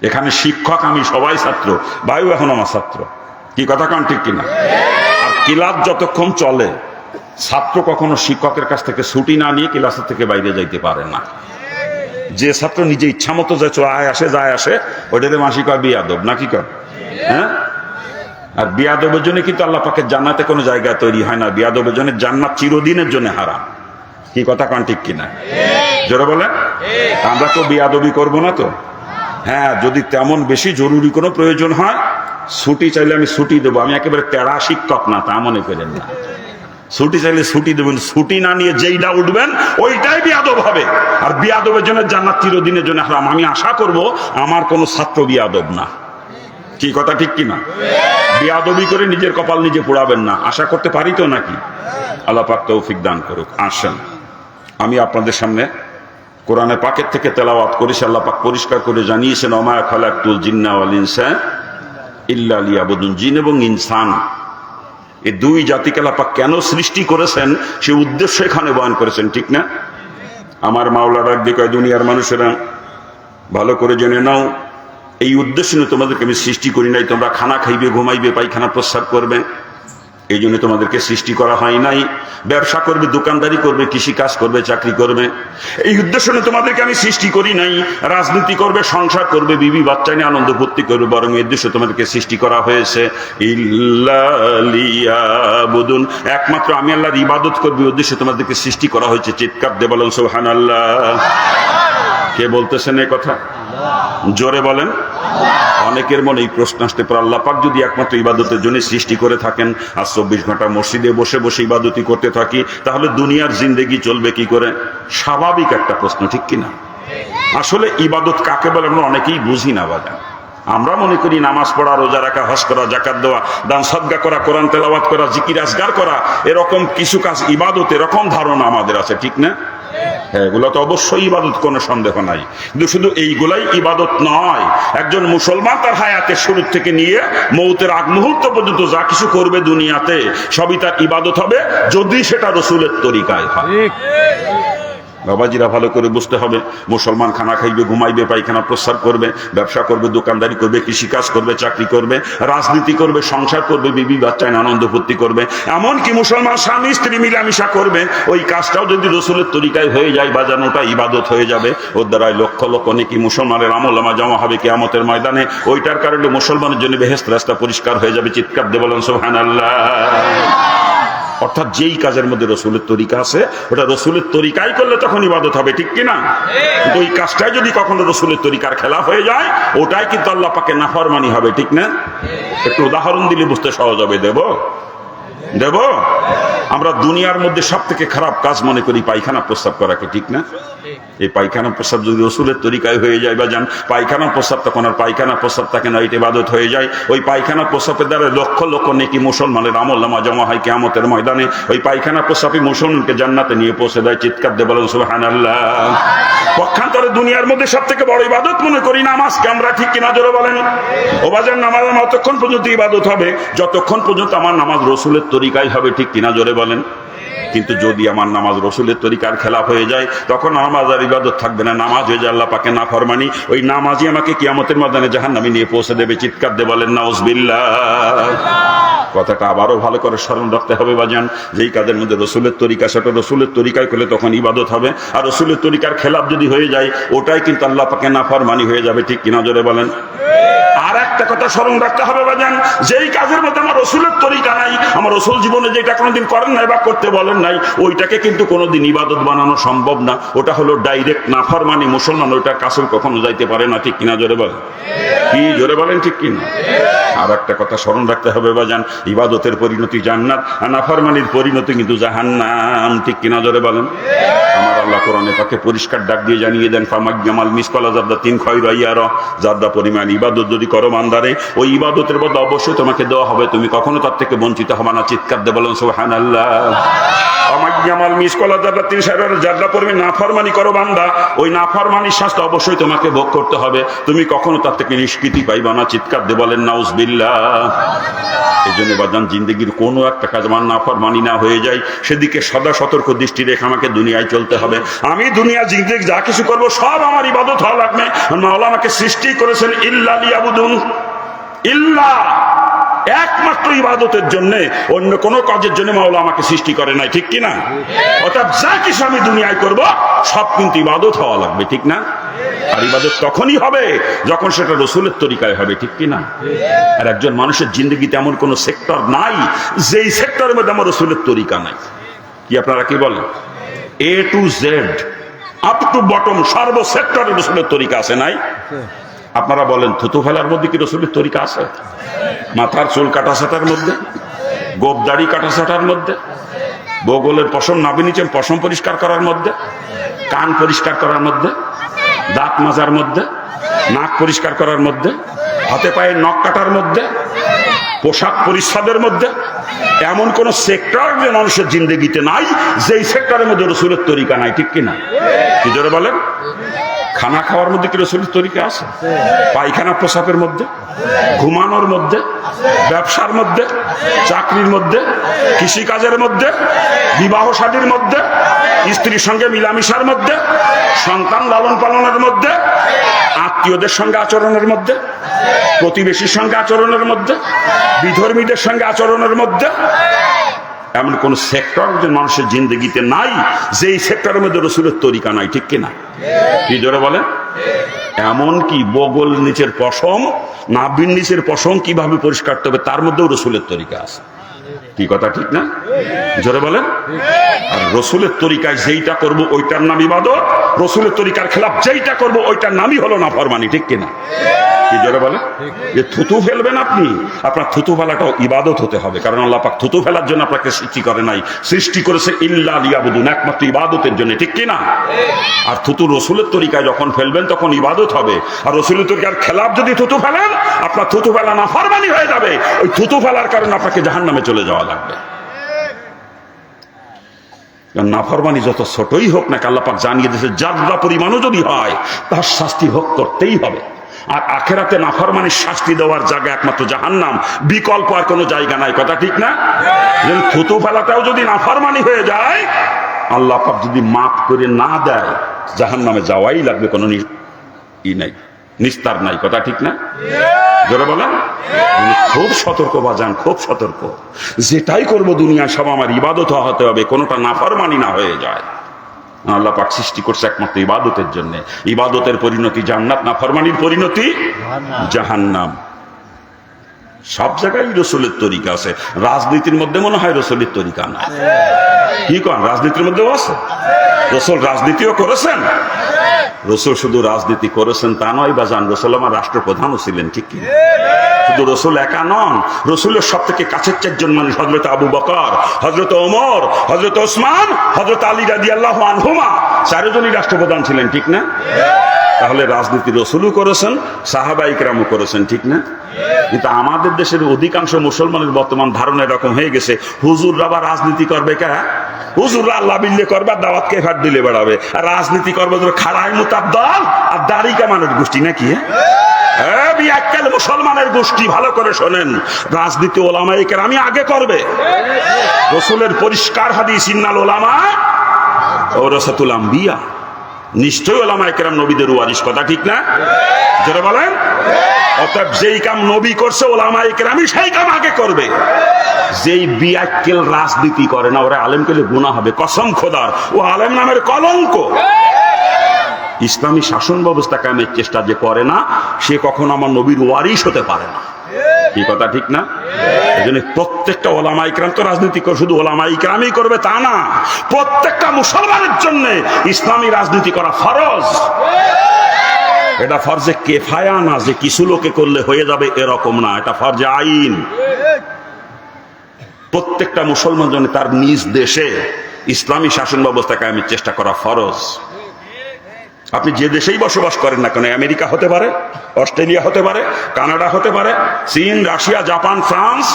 এখানে শিক্ষক আমি, সবাই ছাত্র। ভাইও এখন আমার ছাত্র। কি কথা কন ঠিক কিনা? আর ক্লাস যতক্ষণ চলে ছাত্র কখনো শিক্ষকের কাছ থেকে ছুটি না নিয়ে ক্লাসের থেকে বাইরে যাইতে পারে না। যে ছাত্র নিজে ইচ্ছা মতো যায় আসে ওইটাতে মাসি কয় বিয়াদব, নাকি কয়? হ্যাঁ, আর বিয়াদবের জন্য কিন্তু আল্লাহ পাকের জান্নাতে কোনো জায়গা তৈরি হয় না। বিয়াদবের জন্য জান্নাত চিরদিনের জন্য হারাম। কি কথা কন ঠিক কিনা? জোরে বলে। আমরা তো বিয়াদবি করবো না তো। হ্যাঁ, যদি তেমন বেশি জরুরি কোনো প্রয়োজন হয় ছুটি চাইলে আমি ছুটি দেবো। আমি একেবারে তেড়া শিক্ষক না, তা মনে করেন না। ছুটি চাইলে ছুটি দেবেন, ছুটি না নিয়ে যেইটা উঠবেন ওইটাই বিয়াদব হবে। আর বিয়াদবের জন্য জান্নাত চিরদিনের জন্য হারাম। আমি আশা করব আমার কোনো ছাত্র বিয়াদব না। কি কথা ঠিক কিনা? বিয়াদবি করে নিজের কপাল নিজে পোড়াবেন না, আশা করতে পারি তো নাকি? আল্লাহ পাক তৌফিক দান করুক। আসেন আমি আপনাদের সামনে কোরআনে পাকের থেকে তেলাওয়াত করেছি। আল্লাহ পাক পরিষ্কার করে জানিয়েছেন, ওমা খালাকতুল জিন্না ওয়াল ইনসা ইল্লা লিয়াবুদুন। জিন এবং ইনসান এই দুই জাতিকে আল্লাহ পাক কেন সৃষ্টি করেছেন সে উদ্দেশ্য এখানে বয়ান করেছেন, ঠিক না? আমার মাওলা ডাক দিয়ে কয়, দুনিয়ার মানুষেরা ভালো করে জেনে নাও, এই উদ্দেশ্য নিয়ে তোমাদেরকে আমি সৃষ্টি করি নাই। তোমরা খানা খাইবে, ঘুমাইবে, পায়খানা প্রস্রাব করবে, এই জন্য তোমাদেরকে সৃষ্টি করা হয় নাই। ব্যবসা করবে, দোকানদারি করবে, কৃষি কাজ করবে, চাকরি করবে, এই উদ্দেশ্য নিয়ে তোমাদেরকে আমি সৃষ্টি করি নাই। রাজনীতি করবে, সংসার করবে, বিবি বাচ্চা নিয়ে আনন্দ ফুর্তি করবে, বরং এই উদ্দেশ্য তোমাদেরকে সৃষ্টি করা হয়েছে ইল্লা লিয়াবুদুন, একমাত্র আমি আল্লাহর ইবাদত করবে উদ্দেশ্যে তোমাদেরকে সৃষ্টি করা হয়েছে। চিৎকার দিয়ে বলেন সুবহানাল্লাহ। কে বলতেছেন এই কথা? জোরে বলেন। অনেকের মনে এই প্রশ্ন আসতে পারে, আল্লাহ পাক যদি একমাত্র ইবাদতের জন্য সৃষ্টি করে থাকেন আর 24 ঘন্টা মসজিদে বসে বসে ইবাদতি করতে থাকি, তাহলে দুনিয়ার জিন্দেগি চলবে কি করে? স্বাভাবিক একটা প্রশ্ন, ঠিক কিনা? আসলে ইবাদত কাকে বলে আমরা অনেকেই বুঝি না বাজার। আমরা মনে করি নামাজ পড়া, রোজা রাখা, হজ করা, যাকাত দেওয়া, দান সদকা করা, কোরআন তেলাওয়াত করা, জিকির আজগার করা, এরকম কিছু কাজ ইবাদত, এরকম ধারণা আমাদের আছে, ঠিক না? হ্যাঁ, এগুলো তো অবশ্যই ইবাদত, কোনো সন্দেহ নাই। কিন্তু শুধু এইগুলাই ইবাদত নয়। একজন মুসলমান তার হায়াতের শুরু থেকে নিয়ে মৌতের আগ মুহূর্ত পর্যন্ত যা কিছু করবে দুনিয়াতে সবই তার ইবাদত হবে, যদি সেটা রসুলের তরিকায় হয়। বাবাজিরা ভালো করে বুঝতে হবে, মুসলমান খানা খাইবে, ঘুমাইবে, পায়খানা প্রস্রাব করবে, ব্যবসা করবে, দোকানদারি করবে, কৃষিকাজ করবে, চাকরি করবে, রাজনীতি করবে, সংসার করবে, বিবি বাচ্চায় আনন্দ ফুর্তি করবে, এমনকি মুসলমান স্বামী স্ত্রী মিলামিশা করবে। ওই কাজটাও যদি রসুলের তরিকায় হয়ে যায়, বাজানোটা ইবাদত হয়ে যাবে। ওর দ্বারাই লক্ষ লক্ষ নেকি মুসলমানের আমলনামা জমা হবে কিয়ামতের ময়দানে। ওইটার কারণে মুসলমানের জন্য বেহেশত রাস্তা পরিষ্কার হয়ে যাবে। চিৎকার দিয়ে বলেন সুবহানাল্লাহ। অর্থাৎ যেই কাজের মধ্যে রসুলের তরিকা আছে, ওটা রসুলের তরিকাই করলে তখন ইবাদত হবে, ঠিক কিনা? কিন্তু ওই কাজটাই যদি কখনো রসুলের তরিকার খেলাফ হয়ে যায়, ওটাই কিন্তু আল্লাহ পাকে নাফরমানি হবে, ঠিক না? একটু উদাহরণ দিলে বুঝতে সহজ হবে। দেব আমরা দুনিয়ার মধ্যে সব থেকে খারাপ কাজ মনে করি পায়খানা প্রস্রাব করাকে, ঠিক না? এই পায়খানা প্রস্রাব যদি রসুলের তরিকায় হয়ে যায় বা যান পায়খানা প্রস্রাব, তখন আর পায়খানা প্রস্রাব থাকে না, এটা ইবাদত হয়ে যায়। ওই পায়খানা প্রস্রাবের দ্বারা লক্ষ লক্ষ নেকি মুসলমানের আমলনামা জমা হয় কিয়ামতের ময়দানে। ওই পায়খানা প্রস্রাবই মুসলমানকে জান্নাতে নিয়ে পৌঁছে দেয়। চিৎকার দিয়ে বলেন সুবহানাল্লাহ। পক্ষান্তরে দুনিয়ার মধ্যে সব থেকে বড় ইবাদত মনে করি নামাজকে আমরা, ঠিক কিনা জোরে বলেন? ও বাজার নামাজ অতক্ষণ পর্যন্ত ইবাদত হবে যতক্ষণ পর্যন্ত আমার নামাজ রসুলের তরিকায় হবে, ঠিক কিনা জোরে বলেন? কিন্তু যদি আমার নামাজ রসুলের তরিকার খেলাফ হয়ে যায়, তখন নামাজ আর ইবাদত থাকবে না, নামাজ হয়ে যায় আল্লাহ পাকে নাফরমানি। ওই নামাজই আমাকে কিয়ামতের ময়দানে জাহান্নামে নিয়ে পৌঁছে দেবে। চিৎকার দিয়ে বলেন নাউজুবিল্লাহ। কথাটা আবারও ভালো করে স্মরণ রাখতে হবে বাজান, যেই কাজের মধ্যে রসুলের তরিকা, সেটা রসুলের তরিকায় করলে তখন ইবাদত হবে। আর রসুলের তরিকার খেলাফ যদি হয়ে যায়, ওটাই কিন্তু আল্লাহ পাকে নাফরমানি হয়ে যাবে, ঠিক কিনা জোরে বলেন? আর একটা কথা স্মরণ রাখতে হবে বাজান, যেই কাজের মধ্যে আমার রসুলের তরিকা নাই, আমার রসুল জীবনে যেটা কোনোদিন করেন নাই বা করতে বলেন নাই, ওইটাকে কিন্তু কোনোদিন ইবাদত বানানো সম্ভব না। ওটা হলো ডাইরেক্ট নাফরমানি। মুসলমান ওইটার কাছে কখনো যাইতে পারে না, ঠিক কিনা জোরে বলেন? কি জোরে বলেন, ঠিক কিনা? আর একটা কথা স্মরণ রাখতে হবে বাজান, ইবাদতের পরিণতি জান্নাত, আর নাফরমানির পরিণতি কিন্তু জাহান্নাম, ঠিক কিনা জোরে বলেন? আমার আল্লাহ কোরআনে তাকে পরিষ্কার ডাক দিয়ে জানিয়ে দেন, ফামাজ্জামাল মিসকালা যারদা তিন খয়রা ইয়ারা, যারদা পরিমাণ ইবাদত যদি করো বান্দারে, ওই ইবাদতের বদলে অবশ্যই তোমাকে দেওয়া হবে, তুমি কখনো তার থেকে বঞ্চিত হবে না। চিৎকার দিয়ে বলেন সুবহানাল্লাহ। ফামাজ্জামাল মিসকালা যারদা তিন যারদা পরিমাণ নাফরমানি করো বান্দা, ওই নাফরমানির শাস্তি অবশ্যই তোমাকে ভোগ করতে হবে, তুমি কখনো তার থেকে নিষ্কৃতি পাইবা না। চিৎকার দিয়ে বলেন নাউজুবিল্লাহ। এই জন্য বাজান, জিন্দগির কোনো একটা কাজ আমার নাফরমানি না হয়ে যায়, সেদিকে সদা সতর্ক দৃষ্টি রেখে আমাকে দুনিয়ায় চলতে হবে। আমি দুনিয়া জিন্দগি যা কিছু করবো সব আমার ইবাদত হওয়া লাগবে। মাওলা আমাকে সৃষ্টি করেছেন ইল্লা লিয়াবুদুন, ইল্লা একমাত্র ইবাদতের জন্য, অন্য কোনো কাজের জন্য মাওলা আমাকে সৃষ্টি করে নাই, ঠিক কিনা? অর্থাৎ যা কিছু আমি দুনিয়ায় করব সব কিন্তু ইবাদত হওয়া লাগবে, ঠিক না? আর ইবাদত তখনই হবে যখন সেটা রসুলের তরিকায় হবে, ঠিক কিনা? আর একজন মানুষের জিন্দগিতে এমন কোন সেক্টর নাই যেই সেক্টরের মধ্যে আমার রসুলের তরিকা নাই। কি আপনারা কি বলেন? A to Z, up to bottom, সর্ব সেক্টরে রসুলের তরিকা আছে নাই? আপনারা বলেন, থুতু ফেলার মধ্যে কি রসুলের তরিকা আছে? মাথার চুল কাটা ছাটার মধ্যে, গোপদাড়ি কাটা ছাটার মধ্যে, বগলের পশম, নাভি নিচে পশম পরিষ্কার করার মধ্যে, কান পরিষ্কার করার মধ্যে, দাঁত মাজার মধ্যে, নাক পরিষ্কার করার মধ্যে, হাতে পায়ে নখ কাটার মধ্যে, পোশাক পরিচ্ছদের মধ্যে এমন কোন সেক্টর যে মানুষের জিন্দগিতে নাই যেই সেক্টরের মধ্যে রসুলের তরিকা নাই, ঠিক কিনা? কি জোরে বলেন? খানা খাওয়ার মধ্যে কি রসুলের তরিকা আছে? পায়খানা প্রস্রাবের মধ্যে, ঘুমানোর মধ্যে, ব্যবসার মধ্যে, চাকরির মধ্যে, কৃষিকাজের মধ্যে, বিবাহ শাদীর মধ্যে, স্ত্রীর সঙ্গে মিলামিশার মধ্যে, সন্তান লালন পালনের মধ্যে, আত্মীয়দের সঙ্গে আচরণের মধ্যে, প্রতিবেশীর সঙ্গে আচরণের মধ্যে, বিধর্মীদের সঙ্গে আচরণের মধ্যে এমন কোন সেক্টর যে মানুষের জিন্দগিতে নাই যেই সেক্টরের মধ্যে রসুলের তরিকা নাই, ঠিক কিনা? কি জোরে বলেন? এমনকি বগল নিচের পশম, নাভির নিচের পশম কিভাবে পরিষ্কার করতে হবে তার মধ্যেও রসুলের তরিকা আছে। কি কথা ঠিক না? জোরে বলেন। আর রসুলের তরিকায় যেইটা করব ওইটার নাম ইবাদত, রসুলের তরিকার খেলাফ যেইটা করব ওইটার নামই হলো নাফরমানি, ঠিক কিনা? কি জোরে বলে? যে থুতু ফেলবেন আপনি, আপনার থুতু ফেলাটাও ইবাদত হতে হবে, কারণ আল্লাহ পাক থুতু ফেলার জন্য আপনাকে সৃষ্টি করে নাই, সৃষ্টি করেছে ইল্লা লিয়াবুদুন, একমাত্র ইবাদতের জন্য, ঠিক কিনা? আর থুতু রসুলের তরিকায় যখন ফেলবেন তখন ইবাদত হবে। আর রসুলের তরিকার খেলাফ যদি থুতু ফেলেন, আপনার থুতু ফেলা নাফরমানি হয়ে যাবে। ওই থুতু ফেলার কারণে আপনাকে জাহান্নামে চলে যাওয়া লাগবে। নাফরমানি যত ছোটই হোক না, আল্লাহ পাক জানিয়ে দিয়েছে যারা পরিমাণও যদি হয় তার শাস্তি ভোগ করতেই হবে। আর আখেরাতে নাফরমানির শাস্তি দেওয়ার জায়গা একমাত্র জাহান্নাম, বিকল্প আর কোনো জায়গা নাই। কথা ঠিক না? থুতু ফেলাটাও যদি নাফরমানি হয়ে যায়, আল্লাহ পাক যদি মাফ করে না দেয় জাহান্নামে যাওয়াই লাগবে, কোনো নাই, নিস্তার নাই। কথা ঠিক না? জোরে বলেন। খুব সতর্ক বাজান, খুব সতর্ক। যেটাই করব দুনিয়ায় সব আমার ইবাদত হতে হবে, কোনোটা নাফরমানি না হয়ে যায়। আল্লাহ পাক সৃষ্টি করছে একমাত্র ইবাদতের জন্য। ইবাদতের পরিণতি জান্নাত, নাফরমানির পরিণতি জাহান্নাম। সব জায়গায় রসুলের তরিকা আছে, রাজনীতির মধ্যে মনে হয় রসুলের তরিকা না। কি কন, রাজনীতির মধ্যেও আছে? রসুল রাজনীতিও করেছেন। রসুল শুধু রাজনীতি করেছেন তা নয় বাজান, রসুল আমার রাষ্ট্রপ্রধানও ছিলেন। ঠিক কি? শুধু রসুল একা নন, রসুলের সব থেকে কাছের চারজন মানুষ হযরত আবু বকর, হযরত ওমর, হযরত ওসমান, হযরত আলী রাদিয়াল্লাহু আনহুমা, চারজনই রাষ্ট্রপ্রধান ছিলেন। ঠিক না? তাহলে রাজনীতি রসুলও করেছেন, সাহাবায়ে কেরামও করেছেন। ঠিক না? কিন্তু আমাদের দেশের অধিকাংশ মুসলমানের বর্তমান ধারণা এরকম হয়ে গেছে, হুজুররা বা রাজনীতি করবে কে? হুজুররা আল্লাহ বিল্লে করবে, আর দাওয়াতকে ফাট দিলে বেড়াবে। আর রাজনীতি করবে খাড়াই মুতাব দল আর দাড়ি কামানের গোষ্ঠী নাকি? আজকাল মুসলমানের গোষ্ঠী ভালো করে শোনেন, রাজনীতি ওলামায়ে কেরাম আগে করবে। রসুলের পরিষ্কার হাদিস, ইন্নাল উলামা ওরাসাতুল আম্বিয়া, নিশ্চয়ই ওলামায়ে কেরাম নবীদের ওয়ারিস। কথা ঠিক না? যারা বলেন, অর্থাৎ যেই কাম নবী করছে ওলামায়ে কেরামই সেই কাম আগে করবে। যেই বিআক্কেল রাজনীতি করে না, ওরা আলেম করলে গুনাহ হবে, কসম খোদার, ও আলেম নামের কলঙ্ক। ইসলামী শাসন ব্যবস্থা কায়েমের চেষ্টা যে করে না, সে কখনো আমার নবীর ওয়ারিস হতে পারে না। কি কথা ঠিক না? এই জন্য প্রত্যেকটা ওলামায়ে কেরাম তো রাজনীতি করে, শুধু ওলামায়ে কেরামই করবে তা না, প্রত্যেকটা মুসলমানের জন্য ইসলামী রাজনীতি করা ফরজ। এটা ফরজে কেফায়া না, যে কিছু লোকে করলে হয়ে যাবে এরকম না, এটা ফরজে আইন। প্রত্যেকটা মুসলমান জন্য তার নিজ দেশে ইসলামী শাসন ব্যবস্থা কায়েমের চেষ্টা করা ফরজ। আপনি যে দেশেই বসবাস করেন না কেন, আমেরিকা হতে পারে, অস্ট্রেলিয়া হতে পারে, কানাডা হতে পারে, চীন, Russia, Japan, France,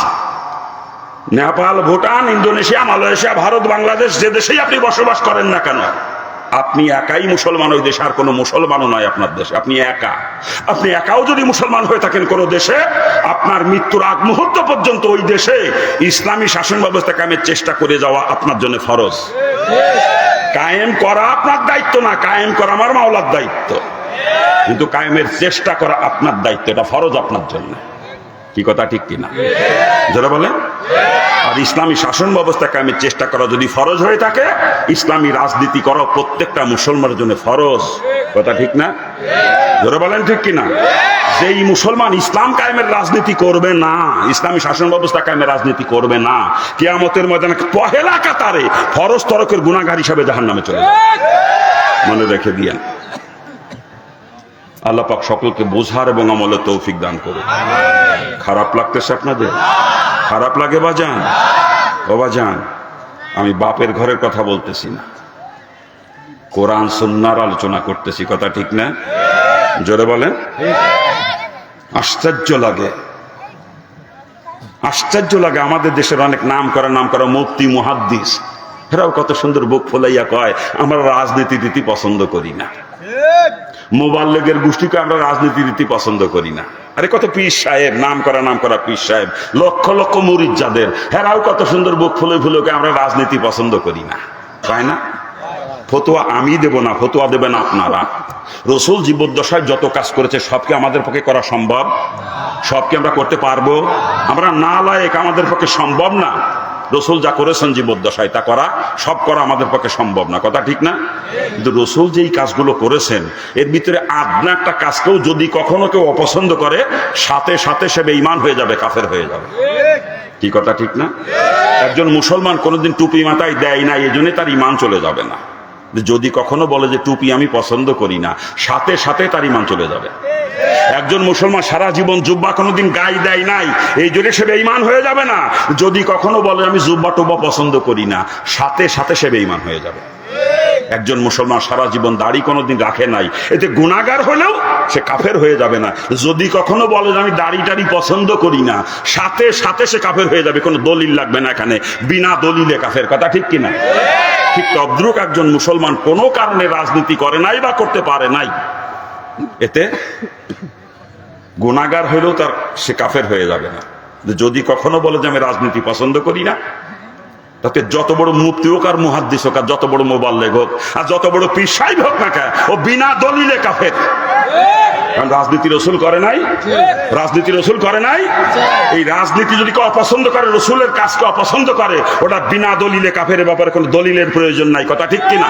Nepal, Bhutan, Indonesia, Malaysia, Bharat, Bangladesh, যে দেশেই আপনি বসবাস করেন না কেন, আপনি একাই মুসলমান ওই দেশে, আর কোনো মুসলমানও নয় আপনার দেশে। আপনি একা। আপনি একাও যদি মুসলমান হয়ে থাকেন কোন দেশে, আপনার মৃত্যুর আগ মুহূর্ত পর্যন্ত ওই দেশে ইসলামী শাসন ব্যবস্থা কায়েমের চেষ্টা করে যাওয়া আপনার জন্য ফরজ। কায়েম করা আপনার দায়িত্ব না, কায়েম করা আমার মাওলার দায়িত্ব, কিন্তু কায়েমের চেষ্টা করা আপনার দায়িত্ব, এটা ফরজ আপনার জন্য। কি কথা ঠিক কিনা? যারা বলেন। আর ইসলামী শাসন ব্যবস্থা কায়েমের চেষ্টা করা যদি ফরজ হয়ে থাকে, ইসলামী রাজনীতি করা প্রত্যেকটা মুসলমানের জন্য ফরজ। কথা ঠিক না? যারা বলেন ঠিক কিনা? যেই মুসলমান ইসলাম কায়েমের রাজনীতি করবে না, ইসলামী শাসন ব্যবস্থা কায়েমের রাজনীতি করবে না, কিয়ামতের ময়দানে পহেলা কাতারে ফরজ তরকের গুনাহগার হিসাবে জাহান্নামে চলে যাবে। মনে রেখে দিয়েন। আল্লাহ পাক সকলকে বোঝার এবং আমলের তৌফিক দান করে। খারাপ লাগতেছে আপনাদের? খারাপ লাগে বাজান? ও বাজান, আমি বাপের ঘরের কথা বলতেছি না, কোরআন সুন্নাহর আলোচনা করতেছি। কথা ঠিক না? জোরে বলেন। আশ্চর্য লাগে, আশ্চর্য লাগে। আমাদের দেশের অনেক নাম করা মুফতি, মুহাদ্দিস, এরাও কত সুন্দর বুক ফোলাইয়া কয় আমরা রাজনীতি রীতি পছন্দ করি না। মোবাল্লেগের গোষ্ঠীকে আমরা রাজনীতি রীতি পছন্দ করি না। আরে কত পীর সাহেব, নাম করা পীর সাহেব, লক্ষ লক্ষ মুরিদ যাদের, হেরাও কত সুন্দর বুক ফুলে ফুলকে আমরা রাজনীতি পছন্দ করি না, তাই না? ফতোয়া আমি দেব না, ফতোয়া দেবেন আপনারা। রসুল জীবদ্দশায় যত কাজ করেছে সবকে আমাদের পক্ষে করা সম্ভব? সবকে আমরা করতে পারবো? আমরা না লায়েক, আমাদের পক্ষে সম্ভব না। রসুল যা করেছেন জীবদ্দশায় তা করা, সব করা আমাদের পক্ষে সম্ভব না। কথা ঠিক না? কিন্তু রসুল যেই কাজগুলো করেছেন এর ভিতরে আদনা একটা কাজকেও যদি কখনো কেউ অপছন্দ করে, সাথে সাথে সে বেঈমান হয়ে যাবে, কাফের হয়ে যাবে। কি কথা ঠিক না? একজন মুসলমান কোনোদিন টুপি মাথায় দেয় না, এই জন্য তার ইমান চলে যাবে না। যদি কখনো বলে যে টুপি আমি পছন্দ করি না, সাথে সাথে তার ইমান চলে যাবে। একজন মুসলমান সারা জীবন জুব্বা কোনোদিন গায়ে দেয় নাই, এই জন্য সে বেঈমান হয়ে যাবে না। যদি কখনো বলে আমি জুব্বা টুব্বা পছন্দ করি না, সাথে সাথে সে বেঈমান হয়ে যাবে। একজন মুসলমান সারা জীবন দাড়ি কোনোদিন রাখে নাই, এতে গুনাহগার হলেও সে কাফের হয়ে যাবে না। যদি কখনো বলে যে আমি দাড়ি টাড়ি পছন্দ করি না, সাথে সাথে সে কাফের হয়ে যাবে, কোনো দলিল লাগবে না এখানে, বিনা দলিলে কাফের। কথা ঠিক কিনা? ঠিক তদ্রুপ একজন মুসলমান কোনো কারণে রাজনীতি করে নাই বা করতে পারে নাই, এতে গুনাহগার হইলেও তার সে কাফের হয়ে যাবে না। যদি কখনো বলে যে আমি রাজনীতি পছন্দ করি না, তাতে যত বড় মুফতি হোক আর মুহাদ্দিস হোক আর যত বড় মোবাল্লেগ হোক আর যত বড় পীর সাহেব হোক না কেন, ও বিনা দলিলে কাফের। কারণ রাজনীতি রসুল করে নাই, রাজনীতি রসুল করে নাই। এই রাজনীতি যদি কেউ অপছন্দ করে, রসুলের কাজকে অপছন্দ করে, ওটা বিনা দলিলে কাফের। ব্যাপারে কোনো দলিলের প্রয়োজন নাই। কথা ঠিক কিনা?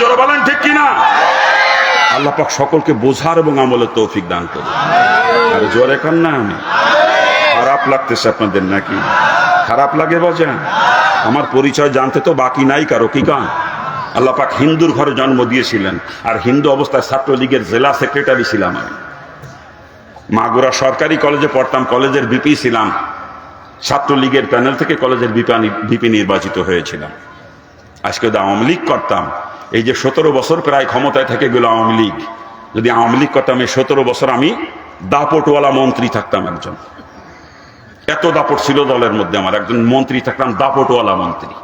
জোরে বলেন ঠিক কিনা? আল্লাহ পাক সকলকে বোঝার এবং আমলের তৌফিক দান করুন। আর জোরে কান না। আমি খারাপ লাগতেছে আপনাদের নাকি? খারাপ লাগে বাজান? আমার পরিচয় জানতে তো বাকি নাই কারো, কি কান? আল্লাহ পাক হিন্দুর ঘরে জন্ম দিয়েছিলেন, আর হিন্দু অবস্থায় ছাত্রলীগের জেলা সেক্রেটারি ছিলাম আমি। মাগুরা সরকারি কলেজে পড়তাম, কলেজের বিপি ছিলাম। ছাত্রলীগের প্যানেল থেকে কলেজের বিপি নির্বাচিত হয়েছিলাম। আজকে যদি আওয়ামী লীগ করতাম, এই যে 17 বছর প্রায় ক্ষমতায় থেকে গেল আওয়ামী লীগ, যদি আওয়ামী লীগ করতাম এই 17 বছর আমি দাপটওয়ালা মন্ত্রী থাকতাম একজন। এত দাপট ছিল দলের মধ্যে, আমার একজন মন্ত্রী থাকতাম, দাপটওয়ালা মন্ত্রী।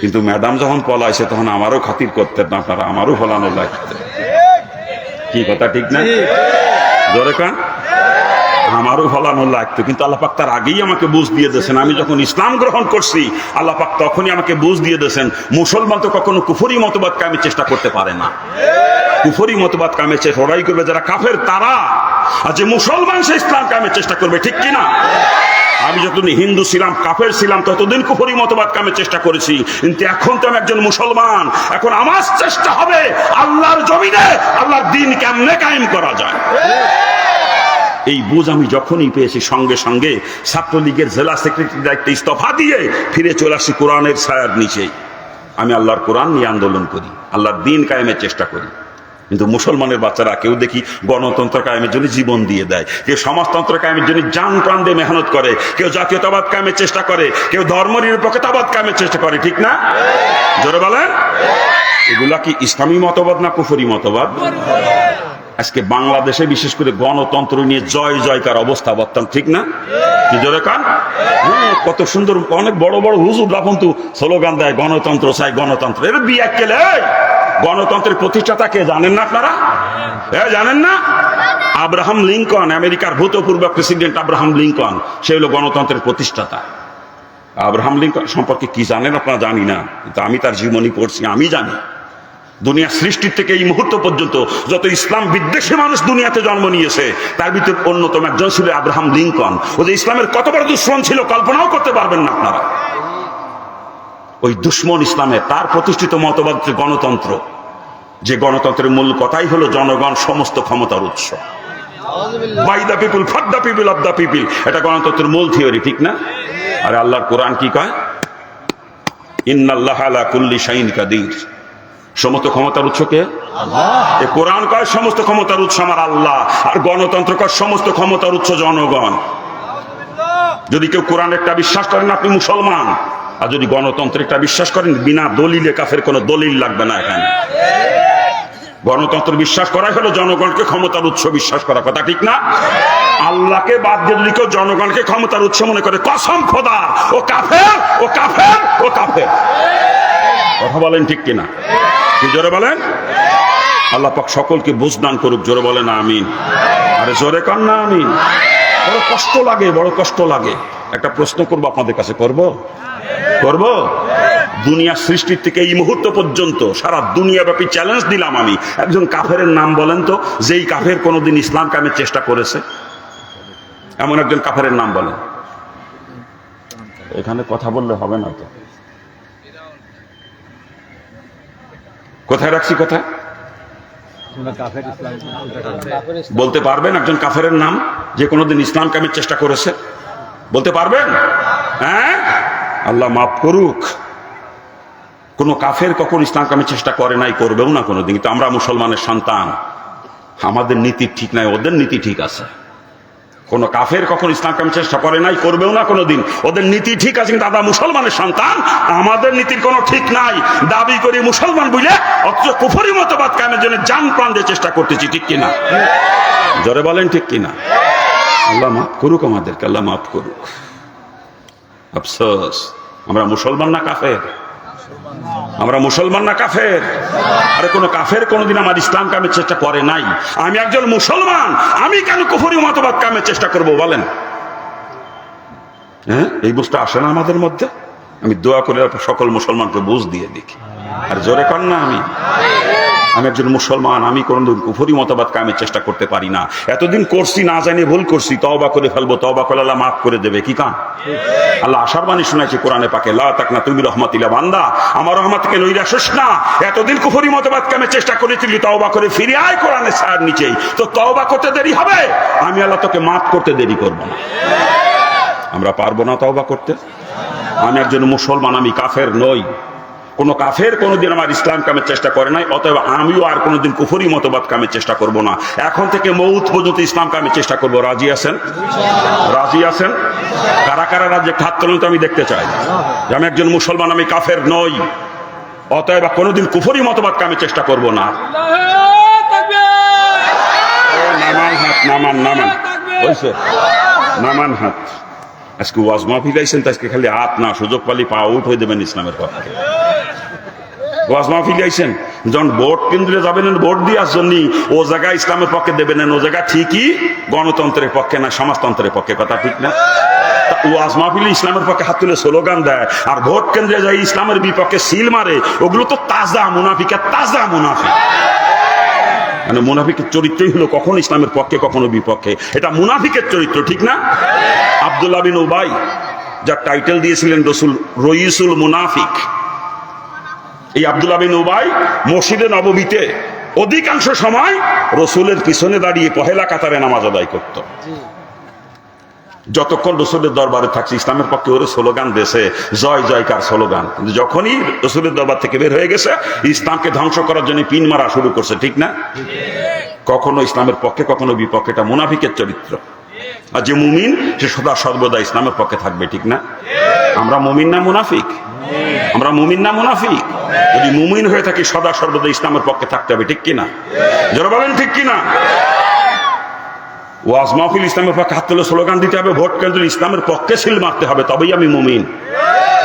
কিন্তু ম্যাডাম যখন পলাইছে তখন আমারও খাতির করতেন না আপনারা, আমারও ফলানো লাগতেন। কি কথা ঠিক না? জোরে কান। আমারও ফলানো লাগতো, কিন্তু আল্লাহ পাক তার আগেই আমাকে বুঝ দিয়ে দিয়েছেন। আমি যখন ইসলাম গ্রহণ করছি, আল্লাহ পাক তখনই আমাকে বুঝ দিয়ে দিয়েছেন, মুসলমান তো কখনো কুফরি মতবাদ কায়েমের চেষ্টা করতে পারে না। কুফরি মতবাদ কায়েমের চেষ্টা ওরাই করবে যারা কাফের, তারা। আর যে মুসলমান সে ইসলাম কায়েমের চেষ্টা করবে, ঠিক কিনা? আমি যতদিন হিন্দু ছিলাম, কাফের ছিলাম, ততদিন কুফরি মতবাদ কায়েমের চেষ্টা করেছি। কিন্তু এখন তো আমি একজন মুসলমান, এখন আমার চেষ্টা হবে আল্লাহর জমিনে আল্লাহর দ্বীন কেমনে কায়েম করা যায়। এই বুঝ আমি যখনই পেয়েছি, সঙ্গে সঙ্গে ছাত্রলীগের জেলা সেক্রেটারি দায়িত্ব ইস্তফা দিয়ে ফিরে চলে আসি কোরআনের ছায়ার নিচেই। আমি আল্লাহর কোরআন নিয়ে আন্দোলন করি, আল্লাহর দ্বীন কায়েমের চেষ্টা করি। কিন্তু মুসলমানের বাচ্চারা কেউ দেখি গণতন্ত্র কায়েমের জন্য জীবন দিয়ে দেয়, কেউ সমাজতন্ত্র কায়েমের জন্য জান প্রাণ দিয়ে মেহনত করে, কেউ জাতীয়তাবাদ কায়েমের চেষ্টা করে, কেউ ধর্ম নিরপেক্ষতাবাদ কায়েমের চেষ্টা করে, ঠিক না? জোরে বলেন। এগুলা কি ইসলামী মতবাদ না কুফরি মতবাদ? আজকে বাংলাদেশে বিশেষ করে গণতন্ত্র নিয়ে জয় জয়কার অবস্থা বর্তমান, ঠিক না? কি জোরে কান? হ্যাঁ, কত সুন্দর অনেক বড় বড় হুজুররা কিন্তু স্লোগান দেয়, গণতন্ত্র চাই, গণতন্ত্র। এর বিয়ে কেলে গণতন্ত্রের প্রতিষ্ঠাতা কে জানেন না আপনারা? জানেন না? আব্রাহাম লিঙ্কন, আমেরিকার ভূতপূর্ব প্রেসিডেন্ট আব্রাহাম লিঙ্কন, সে হলো গণতন্ত্রের প্রতিষ্ঠাতা। আব্রাহাম লিঙ্কন সম্পর্কে কি জানেন আপনারা? জানি না, কিন্তু আমি তার জীবনী পড়ছি, আমি জানি। দুনিয়া সৃষ্টির থেকে এই মুহূর্ত পর্যন্ত যত ইসলাম বিদ্বেষী মানুষ দুনিয়াতে জন্ম নিয়েছে, তার ভিতর অন্যতম একজন ছিল আব্রাহাম লিঙ্কন। ও যে ইসলামের কত বড় দুশ্মন ছিল কল্পনাও করতে পারবেন না আপনারা। ওই দুশ্মন ইসলামে তার প্রতিষ্ঠিত মতবাদ গণতন্ত্র, যে গণতন্ত্রের মূল কথাই হলো জনগণ সমস্ত ক্ষমতার উৎস। By the people, for the people, of the people, এটা গণতন্ত্রের মূল থিওরি, ঠিক না? আর আল্লাহর কোরআন কি কয়? ইন্নাল্লাহা আলা কুল্লি শাইইন কাদির। সমস্ত ক্ষমতার উৎস কে? আল্লাহ। কোরআন কয় সমস্ত ক্ষমতার উৎস আমার আল্লাহ, আর গণতন্ত্র কয় সমস্ত ক্ষমতার উৎস জনগণ। যদি কেউ কোরআনেরটা বিশ্বাস করেন আপনি মুসলমান, আর যদি গণতন্ত্রেরটা বিশ্বাস করেন, বিনা দলিলে কাফের, কোনো দলিল লাগবে না এখানে। গণতন্ত্র বিশ্বাস করাই হলো জনগণকে ক্ষমতার উৎস বিশ্বাস করা, কথা ঠিক না? আল্লাহকে বাদ দিয়ে যদি কেউ জনগণকে ক্ষমতার উৎস মনে করে, কসম খোদা, ও কাফের, ও কাফের, ও কাফের। কথা বলেন ঠিক কিনা? কি জোরে বলেন? আল্লাহ পাক সকলকে বুঝদান করুক, জোরে বলেন আমিন। আরে জোরে কান না আমিন। বড় কষ্ট লাগে, বড় কষ্ট লাগে। একটা প্রশ্ন করবো আপনাদের কাছে, করবো? দুনিয়া সৃষ্টির থেকে এই মুহূর্ত পর্যন্ত সারা দুনিয়াব্যাপী চ্যালেঞ্জ দিলাম আমি, একজন কাফেরের নাম বলেন তো, যেই কাফের কোনোদিন ইসলাম কায়েমের চেষ্টা করেছে। এমন একজন কাফেরের নাম বলেন। এখানে কথা বললে হবে না তো। কোথায় রাখছি কথা? বলতে পারবেন একজন কাফেরের নাম যে কোনোদিন ইসলাম কায়েমের চেষ্টা করেছে? বলতে পারবেন? হ্যাঁ, আল্লাহ মাফ করুক। কোন কাফের কখন ইসলাম কায়েমের চেষ্টা করে নাই, করবেও না কোনোদিন। কিন্তু আমরা মুসলমানের সন্তান, আমাদের নীতি ঠিক নাই, ওদের নীতি ঠিক আছে। কোন কাফের কখন ইসলাম কায়েমের চেষ্টা করে নাই, করবেও না কোনোদিন। ওদের নীতি ঠিক আছে, কিন্তু আমরা মুসলমানের সন্তান, আমাদের নীতির কোনো ঠিক নাই। দাবি করি মুসলমান বুঝলে, অথচ কুফরি মতবাদ কায়েমের জন্য জান প্রাণ দিয়ে চেষ্টা করতেছি, ঠিক কিনা? জোরে বলেন ঠিক কিনা? আল্লাহ মাফ করুক আমাদেরকে, আল্লাহ মাফ করুক। আফসোস, আমরা মুসলমান না কাফের? আমরা মুসলমান না কাফের? আরে কোন কাফের কোনদিন আমার ইসলাম কায়েমের চেষ্টা করে নাই। আমি একজন মুসলমান, আমি কেন কুফরি মতবাদ কায়েমের চেষ্টা করব বলেন? হ্যাঁ, এই বুঝটা আসে না আমাদের মধ্যে। আমি দোয়া করে সকল মুসলমানকে বুঝ দিয়ে দেখি। আর জোরে কর না আমি একজন মুসলমান, আমি কোনদিন কুফরি মতবাদ কায়েমের চেষ্টা করতে পারি না। এতদিন করছি, না জানি ভুল করছি, তওবা করে ফেলবো, তওবা করলে আল্লাহ মাফ করে দেবে। কি কাম? আল্লাহ আশার বাণী শুনাইছে কোরআনে পাকে, লা তাকনা তুমি রহমাতিল্লাহ, বান্দা আমার রহমত থেকে নৈরাশ হোস না। এতদিন কুফরি মতবাদ কায়েমের চেষ্টা করেছিলি, তওবা করে ফিরে আয় কোরআনের ছায়ার নিচেই। তো তওবা করতে দেরি হবে, আমি আল্লাহ তোকে মাফ করতে দেরি করবো না। আমরা পারবো না তওবা করতে? আমি একজন মুসলমান, আমি কাফের নই। কোন কাফের কোনোদিন আমার ইসলাম কামের চেষ্টা করে নাই, অতএব আমিও আর কোনোদিন কুফরি মতবাদ কামের চেষ্টা করব না। এখন থেকে মৌত পর্যন্ত ইসলাম কামের চেষ্টা করব। রাজি আছেন? রাজি আছেন? কারা কারা রাজ্যে হাত তোলেন তো আমি দেখতে চাই যে আমি একজন মুসলমান, আমি কাফের নই, অতএব কোনোদিন কুফরি মতবাদ কামের চেষ্টা করব না। নামান হাত, নামান নামান বলছে, নামান হাত। আজকে ওয়াজ মাহফিল আইছেন, আজকে খালি হাত না, সুযোগ পালি পা আউট হয়ে দেবেন ইসলামের পক্ষে। ওয়াজ মাহফিল আইছেন, যখন ভোট কেন্দ্রে যাবেন, ভোট দেওয়ার জন্য ও জায়গায় ইসলামের পক্ষে দেবেন, ও জায়গা ঠিকই গণতন্ত্রের পক্ষে না সমাজতন্ত্রের পক্ষে। কথা ঠিক না? ওয়াজ মাহফিলে ইসলামের পক্ষে হাত তুলে স্লোগান দেয়, আর ভোট কেন্দ্রে যাই ইসলামের বিপক্ষে সিল মারে, ওগুলো তো তাজা মুনাফিক, তাজা মুনাফিক। মানে মুনাফিকের চরিত্রই হলো কখনো ইসলামের পক্ষে কখনো বিপক্ষে। এটা মুনাফিকের চরিত্র, ঠিক না? আব্দুল্লাহ বিন উবাই, যার টাইটেল দিয়েছিলেন রসুল রইসুল মুনাফিক, এই আব্দুল্লাহ বিন উবাই মসজিদে নববীতে অধিকাংশ সময় রসুলের পিছনে দাঁড়িয়ে পহেলা কাতারে নামাজ আদায় করত। যতক্ষণ রসুলের দরবারে থাকছে ইসলামের পক্ষে ওরে স্লোগান দেশে, জয় জয়কার স্লোগান। কিন্তু যখনই রসুলের দরবার থেকে বের হয়ে গেছে, ইসলামকে ধ্বংস করার জন্য পিন মারা শুরু করছে, ঠিক না? কখনো ইসলামের পক্ষে কখনো বিপক্ষে। এটা মুনাফিকের চরিত্র। আর যে মুমিন, সে সদা সর্বদা ইসলামের পক্ষে থাকবে, ঠিক না? আমরা মুমিন না মুনাফিক? আমরা মুমিন না মুনাফিক? যদি মুমিন হয়ে থাকি, সদা সর্বদা ইসলামের পক্ষে থাকতে হবে, ঠিক কিনা? যারা বলেন ঠিক কিনা? ওয়াজ মাহফিল ইসলামের পক্ষে হাত তুলে স্লোগান দিতে হবে, ভোট কেন্দ্র ইসলামের পক্ষে সিল মারতে হবে, তবেই আমি মুমিন।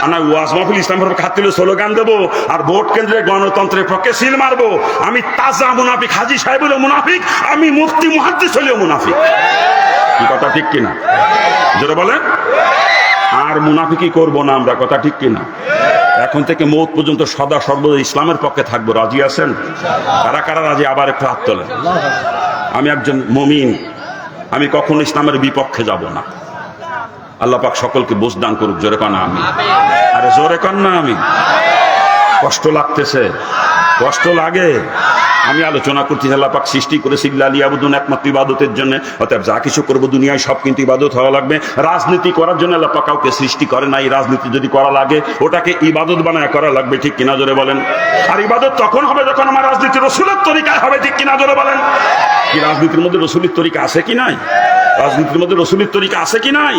আর না, ওয়াজ মাহফিল ইসলামের পক্ষে হাত তুলে স্লোগান দেবো আর ভোট কেন্দ্রে গণতন্ত্রের পক্ষে সিল মারবো, আমি তাজা মুনাফিক। হাজী সাহেব হলেও মুনাফিক, আমি মুফতি মুহাদ্দিস হলেও মুনাফিক। কি কথা ঠিক কিনা? যারা বলেন আর মুনাফিকি করবো না আমরা, কথা ঠিক কিনা? এখন থেকে মৌত পর্যন্ত সদা সর্বদা ইসলামের পক্ষে থাকবো। রাজি আছেন? কারা কারা রাজি? আবার একটু হাত তোলেন। আমি একজন মুমিন, আমি কখনো ইসলামের বিপক্ষে যাব না। আল্লাহ পাক সকলকে বুঝ দান করুক। জোরে কন আমি। আরে জোরে কন না আমি। কষ্ট লাগতেছে, কষ্ট লাগে। আমি আলোচনা করছি, আল্লাহ পাক সৃষ্টি করেছি লিয়াবুদুন, একমাত্র ইবাদতের জন্য। অতএব যা কিছু করবো দুনিয়ায় সব কিন্তু ইবাদত হওয়া লাগবে। রাজনীতি করার জন্য আল্লাহ পাক কাউকে সৃষ্টি করে নাই। রাজনীতি যদি করা লাগে, ওটাকে ইবাদত বানায় করা লাগবে, ঠিক কিনা? জোরে বলেন। আর ইবাদত তখন হবে যখন আমার রাজনীতি রসুলের তরিকায় হবে, ঠিক কিনা? জোরে বলেন। কি রাজনীতির মধ্যে রসুলের তরিকা আছে কি নাই? রাজনীতির মধ্যে রসুলের তরিকা আছে কি নাই?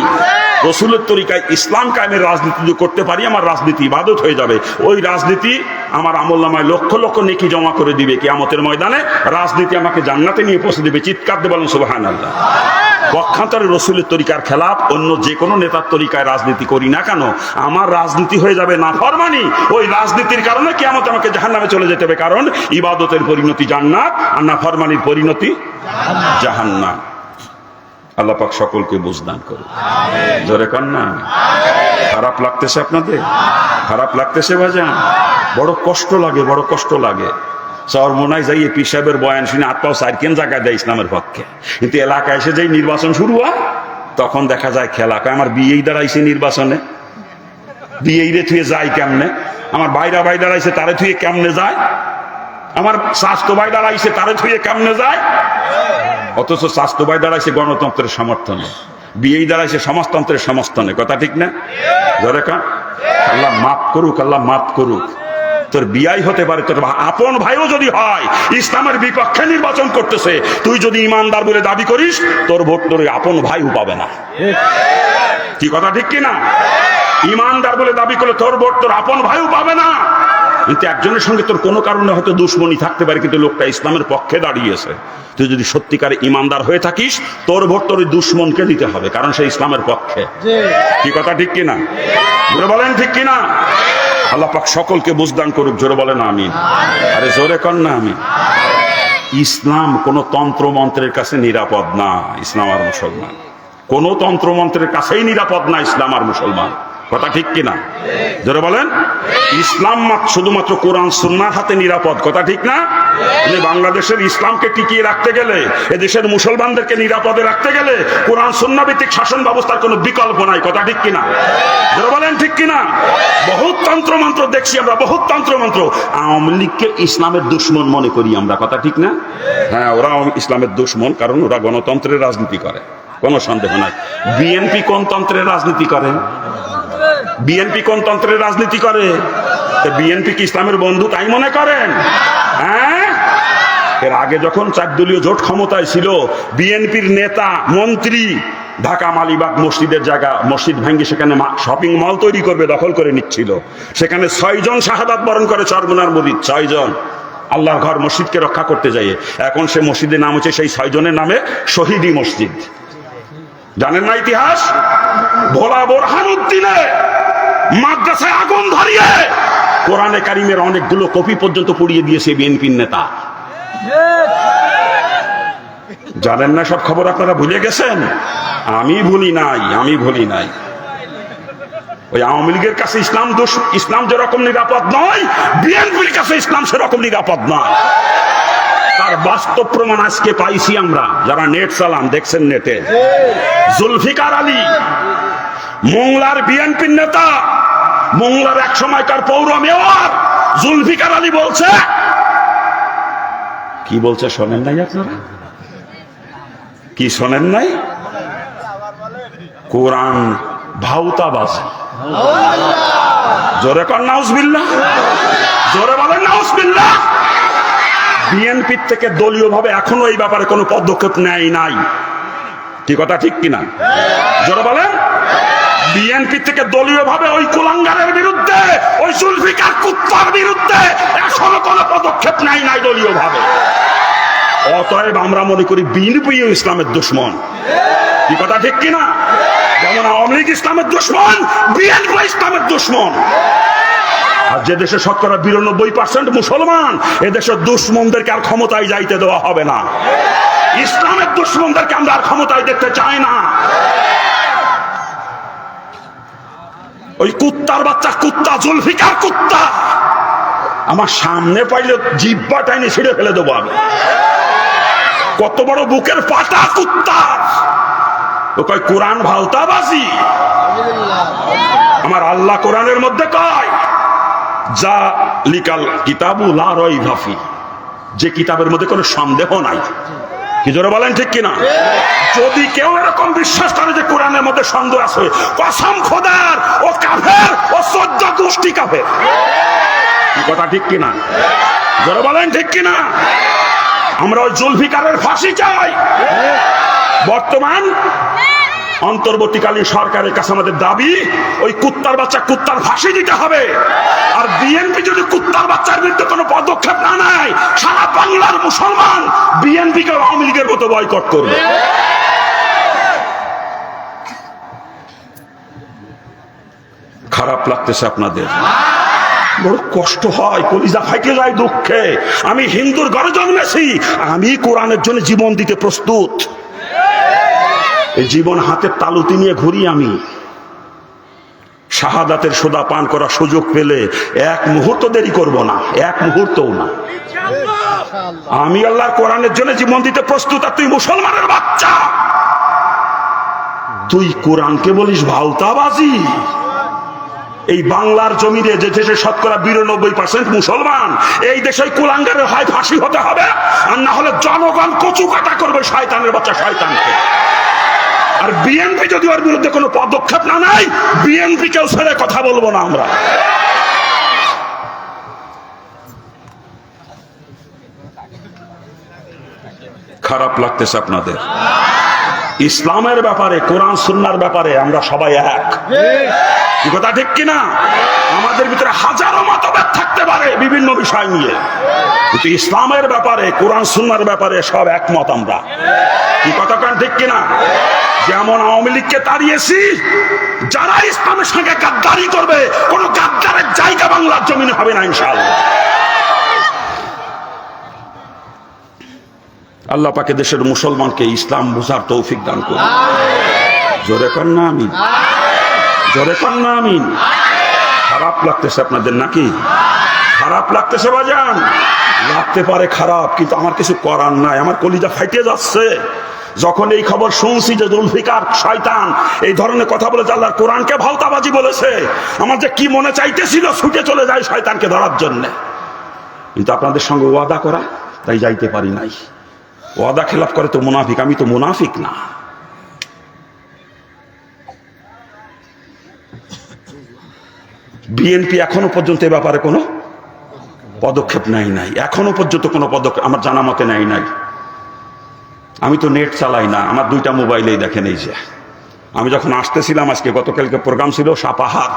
রসুলের তরিকায় ইসলাম কায়েমের রাজনীতি যদি করতে পারি, আমার রাজনীতি ইবাদত হয়ে যাবে। ওই রাজনীতি আমার আমলনামায় লক্ষ লক্ষ নেকি জমা করে দিবে কিয়ামতের ময়দানে। রাজনীতি আমাকে জান্নাতে নিয়ে পৌঁছে দিবে। চিৎকার দিয়ে বলেন সুবহানাল্লাহ। পক্ষান্তরে রসুলের তরিকার খেলাফ অন্য যে কোনো নেতার তরিকায় রাজনীতি করি না কেন, আমার রাজনীতি হয়ে যাবে নাফরমানি। ওই রাজনীতির কারণে কিয়ামতে আমাকে জাহান্নামে চলে যেতে হবে। কারণ ইবাদতের পরিণতি জান্নাত, আর নাফরমানির পরিণতি জাহান্নাম। আল্লাহ পাক সকলকে বুঝদান করুন। জোরে কন না। খারাপ লাগতেছে আপনাদের? খারাপ লাগতেছে ভাইজান? বড় কষ্ট লাগে, বড় কষ্ট লাগে। চরমোনায় যাইয়ে পীর সাহেবের বয়ান শুনে হাত পাও সাইকেন জায়গায় দেয় ইসলামের পক্ষে, কিন্তু এলাকায় এসে যেই নির্বাচন শুরু হয়, তখন দেখা যায় খেলা। আমার বিয়েই দাঁড়াইছে নির্বাচনে, বিয়েই রে থুয়ে যায় কেমনে? আমার বাইরা ভাই দাঁড়াইছে, তারে থুয়ে কেমনে যায়? আমার স্বাস্থ্য ভাই দাঁড়াইছে, তারে থুয়ে কেমনে যায়? অথচ স্বাস্থ্য ভাই দাঁড়াইছে গণতন্ত্রের সমর্থনে, বিয়েই দাঁড়াইছে সমাজতন্ত্রের সমর্থনে। কথা ঠিক না? ধরে কা আল্লাহ মাফ করুক, আল্লাহ মাফ করুক। তোর বিয়াই হতে পারে, তোর আপন ভাইও যদি হয় ইসলামের বিপক্ষে নির্বাচন করতেছে, তুই যদি ইমানদার বলে দাবি করিস, তোর ভোট তোর আপন ভাইও পাবে না। কি কথা ঠিক কিনা? ইমানদার বলে দাবি করলে তোর ভোট তোর আপন ভাইও পাবে না। কিন্তু একজনের সঙ্গে তোর কোনো কারণে হয়তো দুশ্মনী থাকতে পারে, কিন্তু লোকটা ইসলামের পক্ষে দাঁড়িয়েছে। তুই যদি সত্যিকারে ইমানদার হয়ে থাকিস, তোর ভোট তোর ওই দুশ্মনকে দিতে হবে, কারণ সে ইসলামের পক্ষে। কি কথা ঠিক কিনা? জোরে বলেন ঠিক কিনা? আল্লাহ পাক সকলকে বুঝদান করুক। জোরে বলেন আমিন। আরে জোরে কর না আমিন। ইসলাম কোন তন্ত্র মন্ত্রের কাছে নিরাপদ না। ইসলাম আর মুসলমান কোন তন্ত্রমন্ত্রের কাছেই নিরাপদ না ইসলাম আর মুসলমান। কথা ঠিক কিনা? জোরে বলেন। ইসলাম শুধুমাত্র কোরআন সুন্নাহর হাতে নিরাপদ। কথা ঠিক না? বাংলাদেশের ইসলামকে টিকিয়ে রাখতে গেলে, এদেশের মুসলমানদেরকে নিরাপদে রাখতে গেলে কোরআন সুন্নাহ ভিত্তিক শাসন ব্যবস্থার কোনো বিকল্প নাই। কথা ঠিক কিনা? জোরে বলেন ঠিক কিনা? বহুত তন্ত্রমন্ত্র দেখছি আমরা, বহুত তন্ত্রমন্ত্র। আওয়ামী লীগকে ইসলামের দুশ্মন মনে করি আমরা। কথা ঠিক না? হ্যাঁ, ওরা ইসলামের দুশ্মন, কারণ ওরা গণতন্ত্রের রাজনীতি করে, কোনো সন্দেহ নাই। বিএনপি কোন তন্ত্রের রাজনীতি করে? বিএনপি কোন তন্ত্রের রাজনীতি করে? বিএনপি কি ইসলামের বন্ধু তাই মনে করেন? হ্যাঁ, এর আগে যখন 4 দলীয় জোট ক্ষমতায় ছিল, বিএনপির নেতা মন্ত্রী ঢাকা মালিবাগ মসজিদের জায়গা, মসজিদ ভেঙে সেখানে শপিং মল তৈরি করবে, দখল করে নিচ্ছিল। সেখানে 6 জন শাহাদাত বরণ করে চরমোনার মুরিদ, 6 জন আল্লাহর ঘর মসজিদকে রক্ষা করতে যাইয়ে। এখন সে মসজিদের নাম হচ্ছে সেই 6 জনের নামে শহীদি মসজিদ। জানেন না ইতিহাস? ভোলা বোরহানুদ্দিনে মাদ্রাসায় আগুন ধরিয়ে কোরআনে কারিমের অনেকগুলো কপি পর্যন্ত পুড়িয়ে দিয়েছে বিএনপির নেতা। জানেন না সব খবর? আপনারা ভুলে গেছেন? আমি ভুলি নাই, আমি ভুলি নাই। ওই আওয়ামী লীগের কাছে ইসলাম যেরকম নিরাপদ নয়, বিএনপির কাছে ইসলাম সেরকম নিরাপদ নয়। তার বাস্তব প্রমাণ আজকে পাইছি আমরা, যারা নেট চালান, দেখছেন নেটে। জুলফিকার আলী মোংলার বিএনপির নেতা, মোংলার এক সময়কার পৌর মেয়র জুলফিকার আলী বলছে, কি বলছে শোনেন নাই আপনারা? কি শোনেন নাই? কোরআন ভাউতাবাজি। জোরে কর নাউজুবিল্লাহ, জোরে বলেন নাউজুবিল্লাহ। বিএনপির থেকে দলীয় ভাবে এখনো এই ব্যাপারে কোনো পদক্ষেপ নেয় নাই। কি কথা ঠিক কিনা? জোরে বলেন। বিএনপি থেকে দলীয় ভাবে ওই কুলাঙ্গারের বিরুদ্ধে, ওই জুলফিকার কুত্তার বিরুদ্ধে এখনো কোনো পদক্ষেপ নেয় নাই দলীয় ভাবে। অতএব আমরা মনে করি বিএনপি ইসলামের দুশ্মন। কি কথা ঠিক কিনা? যেমন আওয়ামী লীগ ইসলামের দুশ্মন, বিএনপি ইসলামের দুশ্মন। আর যে দেশে শতকরা 92% মুসলমান, এদেশের দুশ্মনদেরকে আর ক্ষমতায় যাইতে দেওয়া হবে না। ইসলামের দুশ্মনদেরকে আমরা আর ক্ষমতায় দেখতে চাই না। ওই কুত্তার বাচ্চা, কুত্তা জুলফিকার কুত্তা আমার সামনে পাইলে জিহ্বা টাইনে ছিঁড়ে ফেলে দেবো আমি। কত বড় বুকের পাটা কুত্তা! ও কয় কোরআন ভাউতাবাজি। আমার আল্লাহ কোরআনের মধ্যে কয়, যা লিকাল কিতাবু লা রাইবা ফি, যে কিতাবের মধ্যে কোনো সন্দেহ নাই। কি জোরে বলেন ঠিক কিনা? যদি কেউ এরকম বিশ্বাস করে যে কোরআনের মধ্যে সন্দেহ আছে, কসম খোদার, ও কাফের, ও 14 গোষ্ঠী কাফের। কি কথা ঠিক কিনা? জোরে বলেন ঠিক কিনা? আমরা ওই জুলফিকারের ফাঁসি চাই। বর্তমান অন্তর্বর্তীকালীন সরকারের কাছে আমাদের দাবি, ওই কুত্তার বাচ্চা কুত্তার ফাঁসি দিতে হবে। আর বিএনপি যদি কুত্তার বাচ্চার বিরুদ্ধে কোনো পদক্ষেপ না নেয়, সারা বাংলার মুসলমান বিএনপিকে আওয়ামী লীগের মতো বয়কট করবে। খারাপ লাগতেছে আপনাদের? বড় কষ্ট হয়, কলিজা ফাইটে যায় দুঃখে। আমি হিন্দুর ঘরে জন্মেছি, আমি কোরআনের জন্য জীবন দিতে প্রস্তুত। এই জীবন হাতের তালুতে নিয়ে ঘুরি আমি। শাহাদাতের সোদা পান করার সুযোগ পেলে 1 মুহূর্ত দেরি করব না, 1 মুহূর্তও না। আমি আল্লাহর কোরআনের জন্য জীবন দিতে প্রস্তুত। আর তুই মুসলমানের বাচ্চা, তুই কোরআনকে বলিস ভাউতাবাজি। এই বাংলার জমিনে যে দেশে শতকরা 92% মুসলমান, এই দেশে কুলাঙ্গারের হয় ফাঁসি হতে হবে, আর না হলে জনগণ কচু কাটা করবে শয়তানের বাচ্চা শয়তানকে। আর বিএনপি যদি ওর বিরুদ্ধে কোনো পদক্ষেপ না নেয়, বিএনপি কেউ ছেড়ে কথা বলবো না আমরা। খারাপ লাগতেছে আপনাদের? ইসলামের ব্যাপারে, কোরআন সুন্নাহর ব্যাপারে আমরা সবাই এক। কি কথা ঠিক কিনা? আমাদের ভিতরে হাজারো মতভেদ থাকতে পারে বিভিন্ন বিষয় নিয়ে, কিন্তু ইসলামের ব্যাপারে, কোরআন সুন্নাহর ব্যাপারে সব একমত আমরা। কি কথা কান ঠিক কিনা? যেমন আওয়ামী লীগকে তাড়িয়েছি, যারা ইসলামের সঙ্গে গাদ্দারি করবে, কোন গাদ্দারের জায়গা বাংলার জমিনে হবে না ইনশাআল্লাহ। আল্লাহ পাকে দেশের মুসলমানকে ইসলাম বুঝার তৌফিক দান করুন। জোরে কর না আমিন, জোরে কর না আমিন। খারাপ লাগতেছে আপনাদের নাকি? খারাপ লাগতেছে বাজান? লাগতে পারে খারাপ, কিন্তু আমার কিছু করার নাই। আমার কলিজা ফাইটে যাচ্ছে যখন এই খবর শুনছি যে জুলফিকার শয়তান এই ধরনের কথা বলে, আল্লাহর কোরআনকে ভাওতাবাজি বলেছে। আমার যে কি মনে চাইতেছিল ছুটে চলে যায় শয়তানকে ধরার জন্য, কিন্তু আপনাদের সঙ্গে ওয়াদা করা, তাই যাইতে পারি নাই। ওয়াদা খেলাফ করে তো মুনাফিক, আমি তো মুনাফিক না। বিএনপি এখনো পর্যন্ত এ ব্যাপারে কোনো পদক্ষেপ নেয় নাই, এখনো পর্যন্ত কোনো পদক্ষেপ আমার জানা মতে নেয় নাই। আমি তো নেট চালাই না, আমার দুইটা মোবাইলেই দেখেন। এই যে আমি যখন আসতেছিলাম, আজকে গতকালকে প্রোগ্রাম ছিল সাপাহার,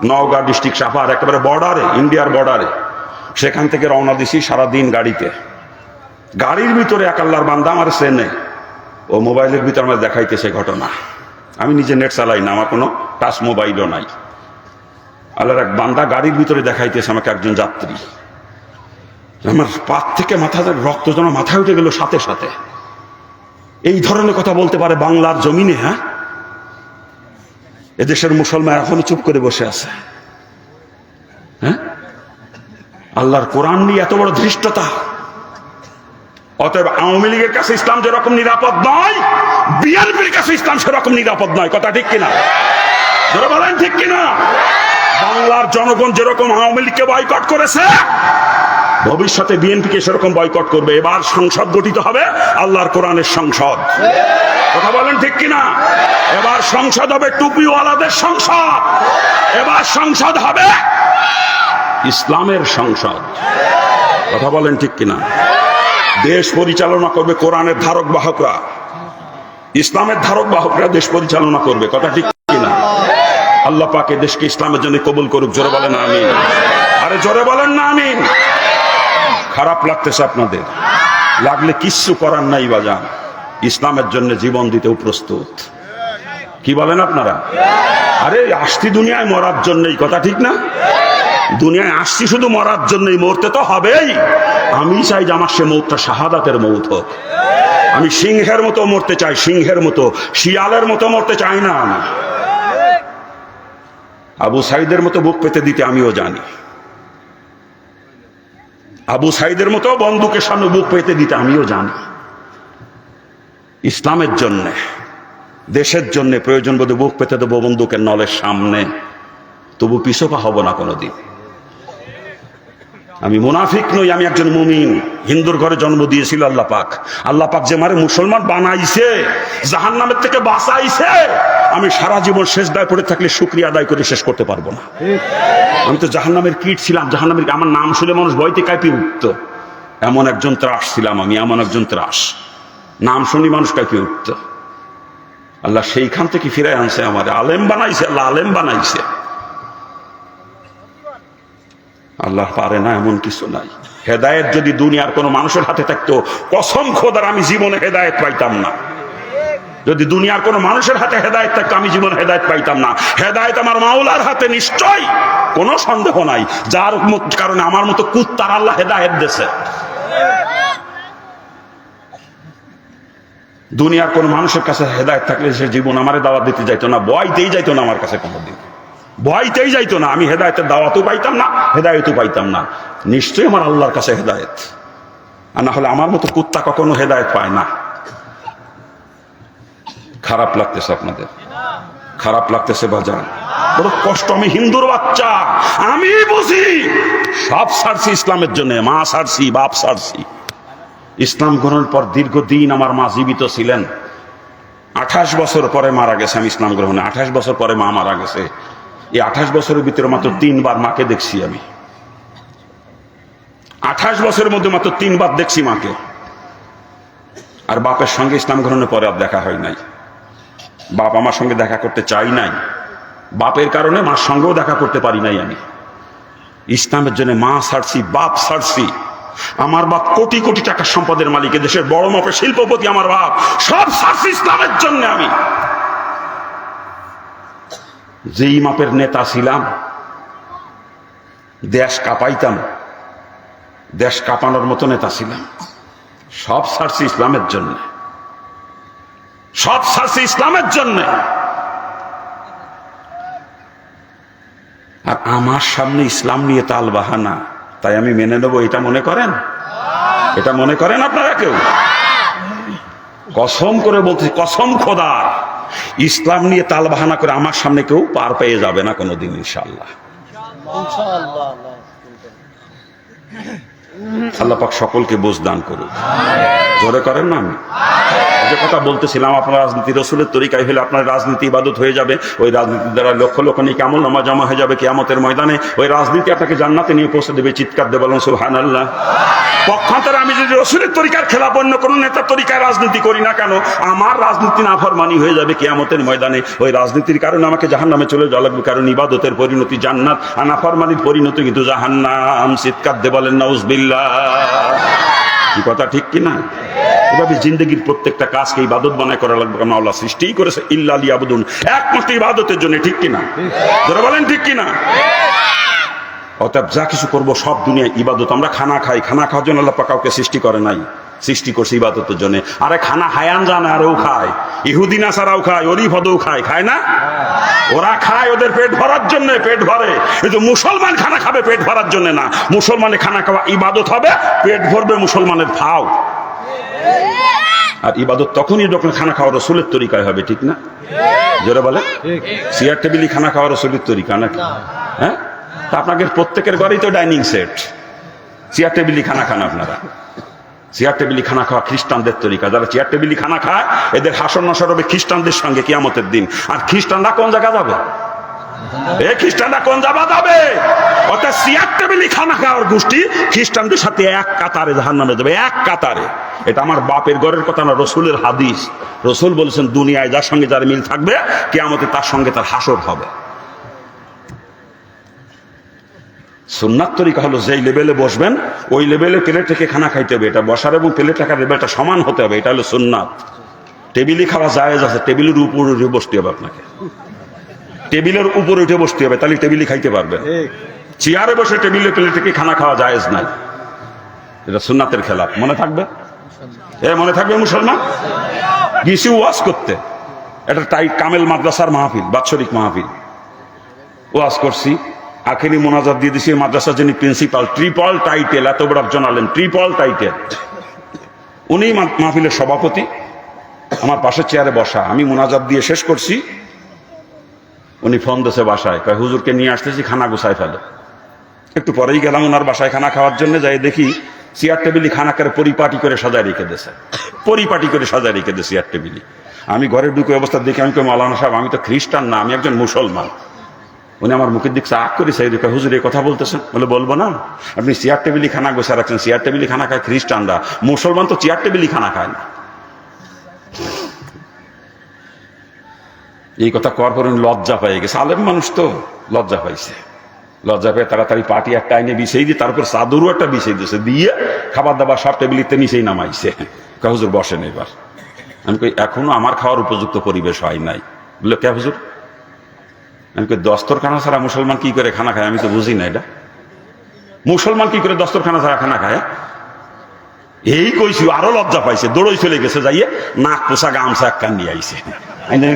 নওগাঁ ডিস্ট্রিক্ট সাপাহার, একেবারে বর্ডারে, ইন্ডিয়ার বর্ডারে। সেখান থেকে রওনা দিছি সারাদিন গাড়িতে। গাড়ির ভিতরে এক আল্লাহর বান্দা আমার চেনে, ও মোবাইলের ভিতরে আমার দেখাইতেছে ঘটনা। আমি নিজে নেট চালাই না, আমার কোনো টাচ মোবাইলও নাই। আল্লাহর এক বান্দা গাড়ির ভিতরে দেখাইতেছে আমাকে, একজন যাত্রী। আমার পাত থেকে মাথা রক্ত যেন মাথায় উঠে গেল সাথে সাথে। এই ধরনের কথা বলতে পারে বাংলার জমিনে? হ্যাঁ, এদেশের মুসলমান এখনো চুপ করে বসে আছে। হ্যাঁ, আল্লাহর কোরআন নিয়ে এত বড় ধৃষ্টতা। অতএব আওয়ামী লীগের কাছে ইসলাম যেরকম নিরাপদ নয়, বিএনপির কাছে ইসলাম সেরকম নিরাপদ নয়। কথা ঠিক কিনা? ধরে বলেন ঠিক কিনা? বাংলার জনগণ যেরকম আওয়ামী লীগকে বয়কট করেছে, ভবিষ্যতে বিএনপিকে সেরকম বয়কট করবে। এবার সংসদ গঠিত হবে আল্লাহর কোরআনের সংসদ। কথা বলেন ঠিক কিনা? এবার সংসদ হবে টুপিওয়ালাদের সংসদ, এবার সংসদ হবে ইসলামের সংসদ। কথা বলেন ঠিক কিনা? দেশ পরিচালনা করবে কোরআনের ধারক বাহকরা, ইসলামের ধারক বাহকরা দেশ পরিচালনা করবে। কথা ঠিক কিনা? আল্লাহ পাক এই দেশকে ইসলামের জন্য কবুল করুক। জোরে বলেন আমিন। আরে জোরে বলেন না আমিন। খারাপ লাগতেছে আপনাদের? লাগলে কিচ্ছু করার নাই বাজান, ইসলামের জন্য জীবন দিতেও প্রস্তুত। কি বলেন আপনারা? আরে আসছি দুনিয়ায় মরার জন্যই। কথা ঠিক না? দুনিয়ায় আসছি শুধু মরার জন্যই, মরতে তো হবেই। আমি চাই যে আমার সে মৌতটা শাহাদাতের মৌত হোক। আমি সিংহের মতো মরতে চাই, সিংহের মতো, শিয়ালের মতো মরতে চাই না। আমি আবু সাইদের মতো বুক পেতে দিতে আমিও জানি, আবু সাইদের মতো বন্দুকের সামনে বুক পেতে দিতে আমিও জানি। ইসলামের জন্য, দেশের জন্য প্রয়োজন বোধে বুক পেতে দেবো বন্দুকের নলের সামনে, তবু পিছপা হব না কোনোদিন। আমি মুনাফিক নই, আমি একজন মুমিন। হিন্দুর ঘরে জন্ম দিয়েছিল আল্লাহ পাক। আল্লাহ পাক যে মারে মুসলমান বানাইছে, জাহান্নামের থেকে বাঁচাইছে, আমি সারা জীবন সেজদায় পড়ে থাকলে শুকরিয়া আদায় করে শেষ করতে পারবো না। আমি তো জাহান্নামের কীট ছিলাম, জাহান্নামের, আমার নাম শুনে মানুষ ভয়তে কাঁপিয়ে উঠত। এমন একজন ত্রাস ছিলাম আমি, এমন একজন ত্রাস। নাম শুনি মানুষ কাঁপিয়ে উঠত। আল্লাহ সেইখান থেকে ফিরে আনছে, আমার আলেম বানাইছে, আল্লাহ আলেম বানাইছে। আল্লাহ পারে না এমন কিছু নাই। হেদায়েত যদি দুনিয়ার কোনো মানুষের হাতে থাকতো, কসম খোদার আমি জীবনে হেদায়েত পাইতাম না। যদি দুনিয়ার কোনো মানুষের হাতে হেদায়েত থাকতো, আমি জীবনে হেদায়েত পাইতাম না। হেদায়েত আমার মাওলার হাতে নিশ্চয়, কোনো সন্দেহ নাই। যার কারণে আমার মতো কুত্তার আল্লাহ হেদায়েত দিয়েছে। দুনিয়ার কোন মানুষের কাছে হেদায়েত থাকলে সে জীবন আমারে দাওয়াত দিতে যাইতো না, ভয়তেই যাইতো না আমার কাছে, কোনোদিন ভয়তেই যাইতো না। আমি হেদায়েতের দাওয়াতও পাইতাম না, হেদায়েতও পাইতাম না। নিশ্চয়ই আমার আল্লাহর কাছে হেদায়েত, আর না হলে আমার মতো কুত্তা কখনো হেদায়েত পায় না। খারাপ লাগতেছে আপনাদের? খারাপ লাগতেছে বাজান? বড় কষ্ট। আমি হিন্দুর বাচ্চা, আমি বুঝি। সব ছাড়ছি ইসলামের জন্য, মা ছাড়ছি, বাপ ছাড়ছি। ইসলাম গ্রহণের পর দীর্ঘদিন আমার মা জীবিত ছিলেন। 28 বছর পরে মারা গেছে। আমি ইসলাম গ্রহণে 28 বছর পরে মা মারা গেছে। এই 28 বছরের ভিতরে মাত্র 3 বার মাকে দেখছি আমি। 28 বছরের মধ্যে মাত্র 3 বার দেখছি মাকে। আর বাপের সঙ্গে ইসলাম গ্রহণের পরে আর দেখা হয় নাই। বাপ আমার সঙ্গে দেখা করতে চাই নাই, বাপের কারণে মার সঙ্গেও দেখা করতে পারি নাই আমি। ইসলামের জন্য মা ছাড়ছি, বাপ ছাড়ছি। আমার বাপ কোটি কোটি টাকার সম্পদের মালিক, দেশের বড় মাপের শিল্পপতি আমার বাপ। সব ছাড়ছি ইসলামের জন্য আমি। যেই মাপের নেতা ছিলাম, দেশ কাঁপাইতাম, দেশ কাঁপানোর মতো নেতা ছিলাম। সব ছাড়ছি ইসলামের জন্য, সব ছাড়ছে ইসলামের জন্য। আর আমার সামনে ইসলাম নিয়ে তাল বাহানা, তাই আমি মেনে নেবো, এটা মনে করেন? এটা মনে করেন আপনারা কেউ? কসম করে বলছি, কসম খোদার, ইসলাম নিয়ে তাল বাহানা করে আমার সামনে কেউ পার পেয়ে যাবে না কোনোদিন, ইনশাআল্লাহ। আল্লাহ পাক সকলকে বুঝ দান করুক। জোরে করেন না? আমি যে কথা বলতেছিলাম, আপনার রাজনীতি রসুলের তরিকায় হলে আপনার রাজনীতি ইবাদত হয়ে যাবে। ওই রাজনীতির দ্বারা লক্ষ লক্ষ নেকি আমল নামা জমা হয়ে যাবে কিয়ামতের ময়দানে। ওই রাজনীতি আপনাকে জান্নাতে নিয়ে পৌঁছে দেবে। চিৎকার দিয়ে বলেন সুবহানাল্লাহ। পক্ষান্তরে আমি যদি রসুলের তরিকার খেলাফ অন্য কোন নেতার তরিকায় রাজনীতি করি না কেন, আমার রাজনীতি নাফরমানি হয়ে যাবে কিয়ামতের ময়দানে। ওই রাজনীতির কারণে আমাকে জাহান্নামে চলে যাওয়া লাগবে, কারণ ইবাদতের পরিণতি জান্নাত, আর নাফরমানির পরিণতি কিন্তু জাহান্নাম। চিৎকার দিয়ে বলেন নাউজুবিল্লাহ। কি কথা ঠিক কিনা? এভাবে জিন্দগির প্রত্যেকটা কাজকে ইবাদত বানায় করা লাগবে, কারণ আল্লাহ সৃষ্টিই করেছে ইল্লা লিয়াবুদুন, একমাত্র ইবাদতের জন্য। ঠিক কিনা? যারা বলেন ঠিক কিনা? অতএব যা কিছু করবো সব দুনিয়ায় ইবাদত। আমরা খানা খাই, খানা খাওয়ার জন্য আল্লাহ পাক কাউকে সৃষ্টি করে নাই, সৃষ্টি করছে ইবাদতের জন্য। আরে খানা হায়ান জানে, আর ও খায়, ইহুদি নাসারাও খায়, অরিফদও খায়, খায় না? ওরা খায় ওদের পেট ভরার জন্য, পেট ভরে। কিন্তু মুসলমান খানা খাবে পেট ভরার জন্য না। মুসলমানের খানা খাওয়া ইবাদত হবে, পেট ভরবে মুসলমানের ফাও। আর ইবাদত তখনই যখন খানা খাওয়া রসুলের তরিকায় হবে। ঠিক না? যারা বলে চেয়ার টেবিলই খানা খাওয়া রসুলের তরিকা নাকি? হ্যাঁ, তা আপনাদের প্রত্যেকের ঘরেই তো ডাইনিং সেট, চেয়ার টেবিলই খানা খান আপনারা। চেয়ার টেবিলি খানা খাওয়া খ্রিস্টানদের তরিকা। যারা চেয়ার টেবিলি খানা খায় এদের হাসর নাসর হবে খ্রিস্টানদের সঙ্গে কিয়ামতের দিন। আর খ্রিস্টানরা কোন জায়গা যাবে? খ্রিস্টানরা কোন জায়গা যাবে? অর্থাৎ চেয়ার টেবিলি খানা খাওয়ার গোষ্ঠী খ্রিস্টানদের সাথে এক কাতারে জাহান্নামে যাবে, এক কাতারে। এটা আমার বাপের ঘরের কথা না, রসুলের হাদিস। রসুল বলেছেন দুনিয়ায় যার সঙ্গে যার মিল থাকবে কিয়ামতে তার সঙ্গে তার হাসর হবে। সুন্নাত তরিকা হলো যেই লেভেলে বসবেন ওই লেভেলে প্লেট থেকে খানা খাইতে হবে। এটা বসার এবং প্লেট রাখার লেভেলটা সমান হতে হবে, এটা হলো সুন্নাত। টেবিলে খাওয়া জায়েজ আছে, টেবিলের উপরে উঠে বসতে হবে আপনাকে, টেবিলের উপরে উঠে বসতে হবে, তাহলে টেবিলে খাইতে পারবেন। চেয়ারে বসে টেবিলে প্লেট থেকে খানা খাওয়া জায়েজ নাই, এটা সুন্নাতের খেলাফ। মনে থাকবে? মনে থাকবে মুসলমান? গেছি ওয়াজ করতে, এটা কামেল মাদ্রাসার মাহফিল, বাৎসরিক মাহফিল। ওয়াজ করছি, আখেরি মোনাজাত দিয়ে দিছি। মাদ্রাসার যিনি প্রিন্সিপাল, ট্রিপল টাইটেল, এত বড় একজন আলেম, ট্রিপল টাইটেল, উনি মাহফিলের সভাপতি। আমার পাশে চেয়ারে বসা, আমি মোনাজাত দিয়ে শেষ করছি, উনি ফোন দিয়েছে বাসায়, কয় হুজুরকে নিয়ে আসতেছি, খানা গুছায় ফেলো। একটু পরেই গেলাম ওনার বাসায় খানা খাওয়ার জন্য, যাই দেখি চেয়ার টেবিলি খানা করে পরিপাটি করে সাজায় রেখে দিয়েছে, পরিপাটি করে সাজায় রেখে দিয়েছে চেয়ার টেবিলি। আমি ঘরে ঢুকে অবস্থা দেখি, আমি কই মাওলানা সাহেব, আমি তো খ্রিস্টান না, আমি একজন মুসলমান। উনি আমার মুখের দিক চাক করে চাই, হুজুর এই কথা বলতেছেন? বলে বলবো না, আপনি চেয়ার টেবিলি খানা গোছা রাখছেন। চেয়ার টেবিলি খানা খায় খ্রিস্টানরা, মুসলমান তো চেয়ার টেবিলি খানা খায় না। এই কথা কর পর লজ্জা পেয়ে গেছে, আলেম মানুষ তো লজ্জা পাইছে। লজ্জা পেয়ে তাড়াতাড়ি পাটি একটা আইনে বিছিয়ে দিয়ে, তারপর চাদরও একটা বিছিয়ে দিয়েছে, দিয়ে খাবার দাবার সব টেবিলিতে নিচেই নামাইছে। হুজুর বসেন এবার। আমি কই এখনো আমার খাওয়ার উপযুক্ত পরিবেশ হয় নাই। বললো কে হুজুর? আমি কই দস্তরখানা ছাড়া মুসলমান কি করে খানা খায়? আমি তো বুঝি না এটা, মুসলমান কি করে দস্তরখানা ছাড়া খানা খায়? এই কইছি, আরো লজ্জা পাইছে, দৌড়ই চলে গেছে, যাইয়ে নাক পোষা গামছা এক কান নিয়ে আইছে।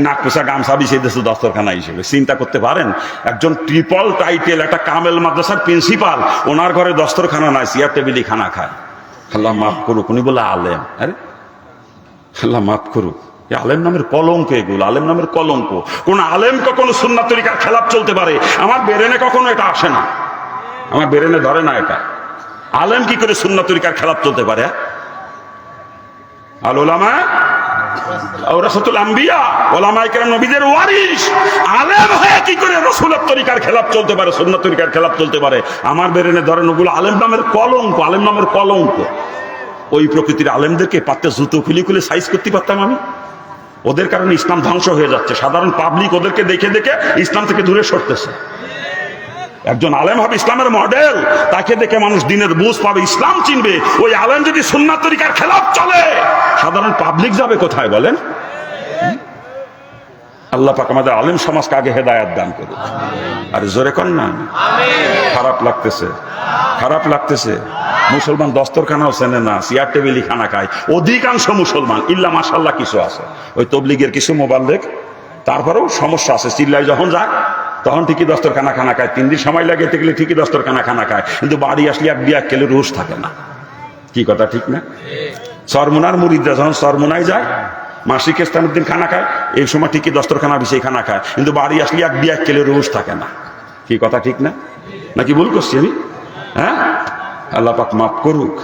নাক পোষা গামছা বিছিয়ে দিয়েছে দস্তরখানা হিসেবে। চিন্তা করতে পারেন, একজন ট্রিপল টাইটেল, একটা কামেল মাদ্রাসার প্রিন্সিপাল, ওনার ঘরে দস্তরখানা নাই, চেয়ার টেবিলি খানা খায়। আল্লাহ মাফ করুক, উনি বলে আলেম। আরে আল্লাহ মাফ করুক, আলেম নামের কলঙ্ক এগুলো, আলেম নামের কলঙ্ক। কোন আলেম কখনো সুন্নাত তরিকার খেলাফ চলতে পারে? আমার বেরেনে কখনো এটা আসে না, আমার বেরেনে ধরে না এটা। আলেম কি করে সুন্নাত তরিকার খেলাফ চলতে পারে? আল উলামা ওয়ারাসাতুল আম্বিয়া, ওলামায়ে কেরাম নবীদের ওয়ারিস। আলেম হয়ে কি করে রাসূলের তরিকার খেলাফ চলতে পারে, সুন্নাত তরিকার খেলাফ চলতে পারে? আমার বেরেনে ধরেন ওগুলো আলেম নামের কলঙ্ক, আলেম নামের কলঙ্ক। ওই প্রকৃতির আলেমদেরকে পাতে জুতো খুলে খুলে সাইজ করতে পারতাম আমি। ওদের কারণে ইসলাম ধ্বংস হয়ে যাচ্ছে, সাধারণ পাবলিক ওদেরকে দেখে দেখে ইসলাম থেকে দূরে সরতেছে। একজন আলেম হবে ইসলামের মডেল, তাকে দেখে মানুষ দিনের বুঝ পাবে, ইসলাম চিনবে। ওই আলেম যদি সুন্নাত তরিকার খেলাফ চলে, সাধারণ পাবলিক যাবে কোথায় বলেন? আল্লাহ পাক আমাদের আলেম সমাজকে আগে হেদায়েত দান করুক। আর জোরে কর না, খারাপ লাগতেছে, খারাপ লাগতেছে। মুসলমান দস্তরখানাও চেনে না, চেয়ার টেবিলই খানা খায় অধিকাংশ মুসলমান, ইল্লা মাশাল্লাহ কিছু আছে ওই তবলিগের কিছু মোবাল্লেগ, তারপরেও সমস্যা আছে, চিল্লায় যখন যায় তখন ঠিকই দস্তরখানা খানা খায়, 3 দিন সময় লাগে গেলে ঠিকই দস্তরখানা খানা খায়, কিন্তু বাড়ি আসলে এক বিয়া কেলে রুশ থাকে না। কি কথা ঠিক না? সরমুনার মুরিদরা যখন সরমুনায় যায় মাসিক ইস্তানের দিন খানা খায়, এই সময় ঠিকই দস্তরখানা বিষয় খানা খায়, কিন্তু বাড়ি আসলে এক বিয়া কেলে রুশ থাকে না। কি কথা ঠিক না? নাকি ভুল করছি আমি? হ্যাঁ, আল্লাহ পাক মাফ করুক।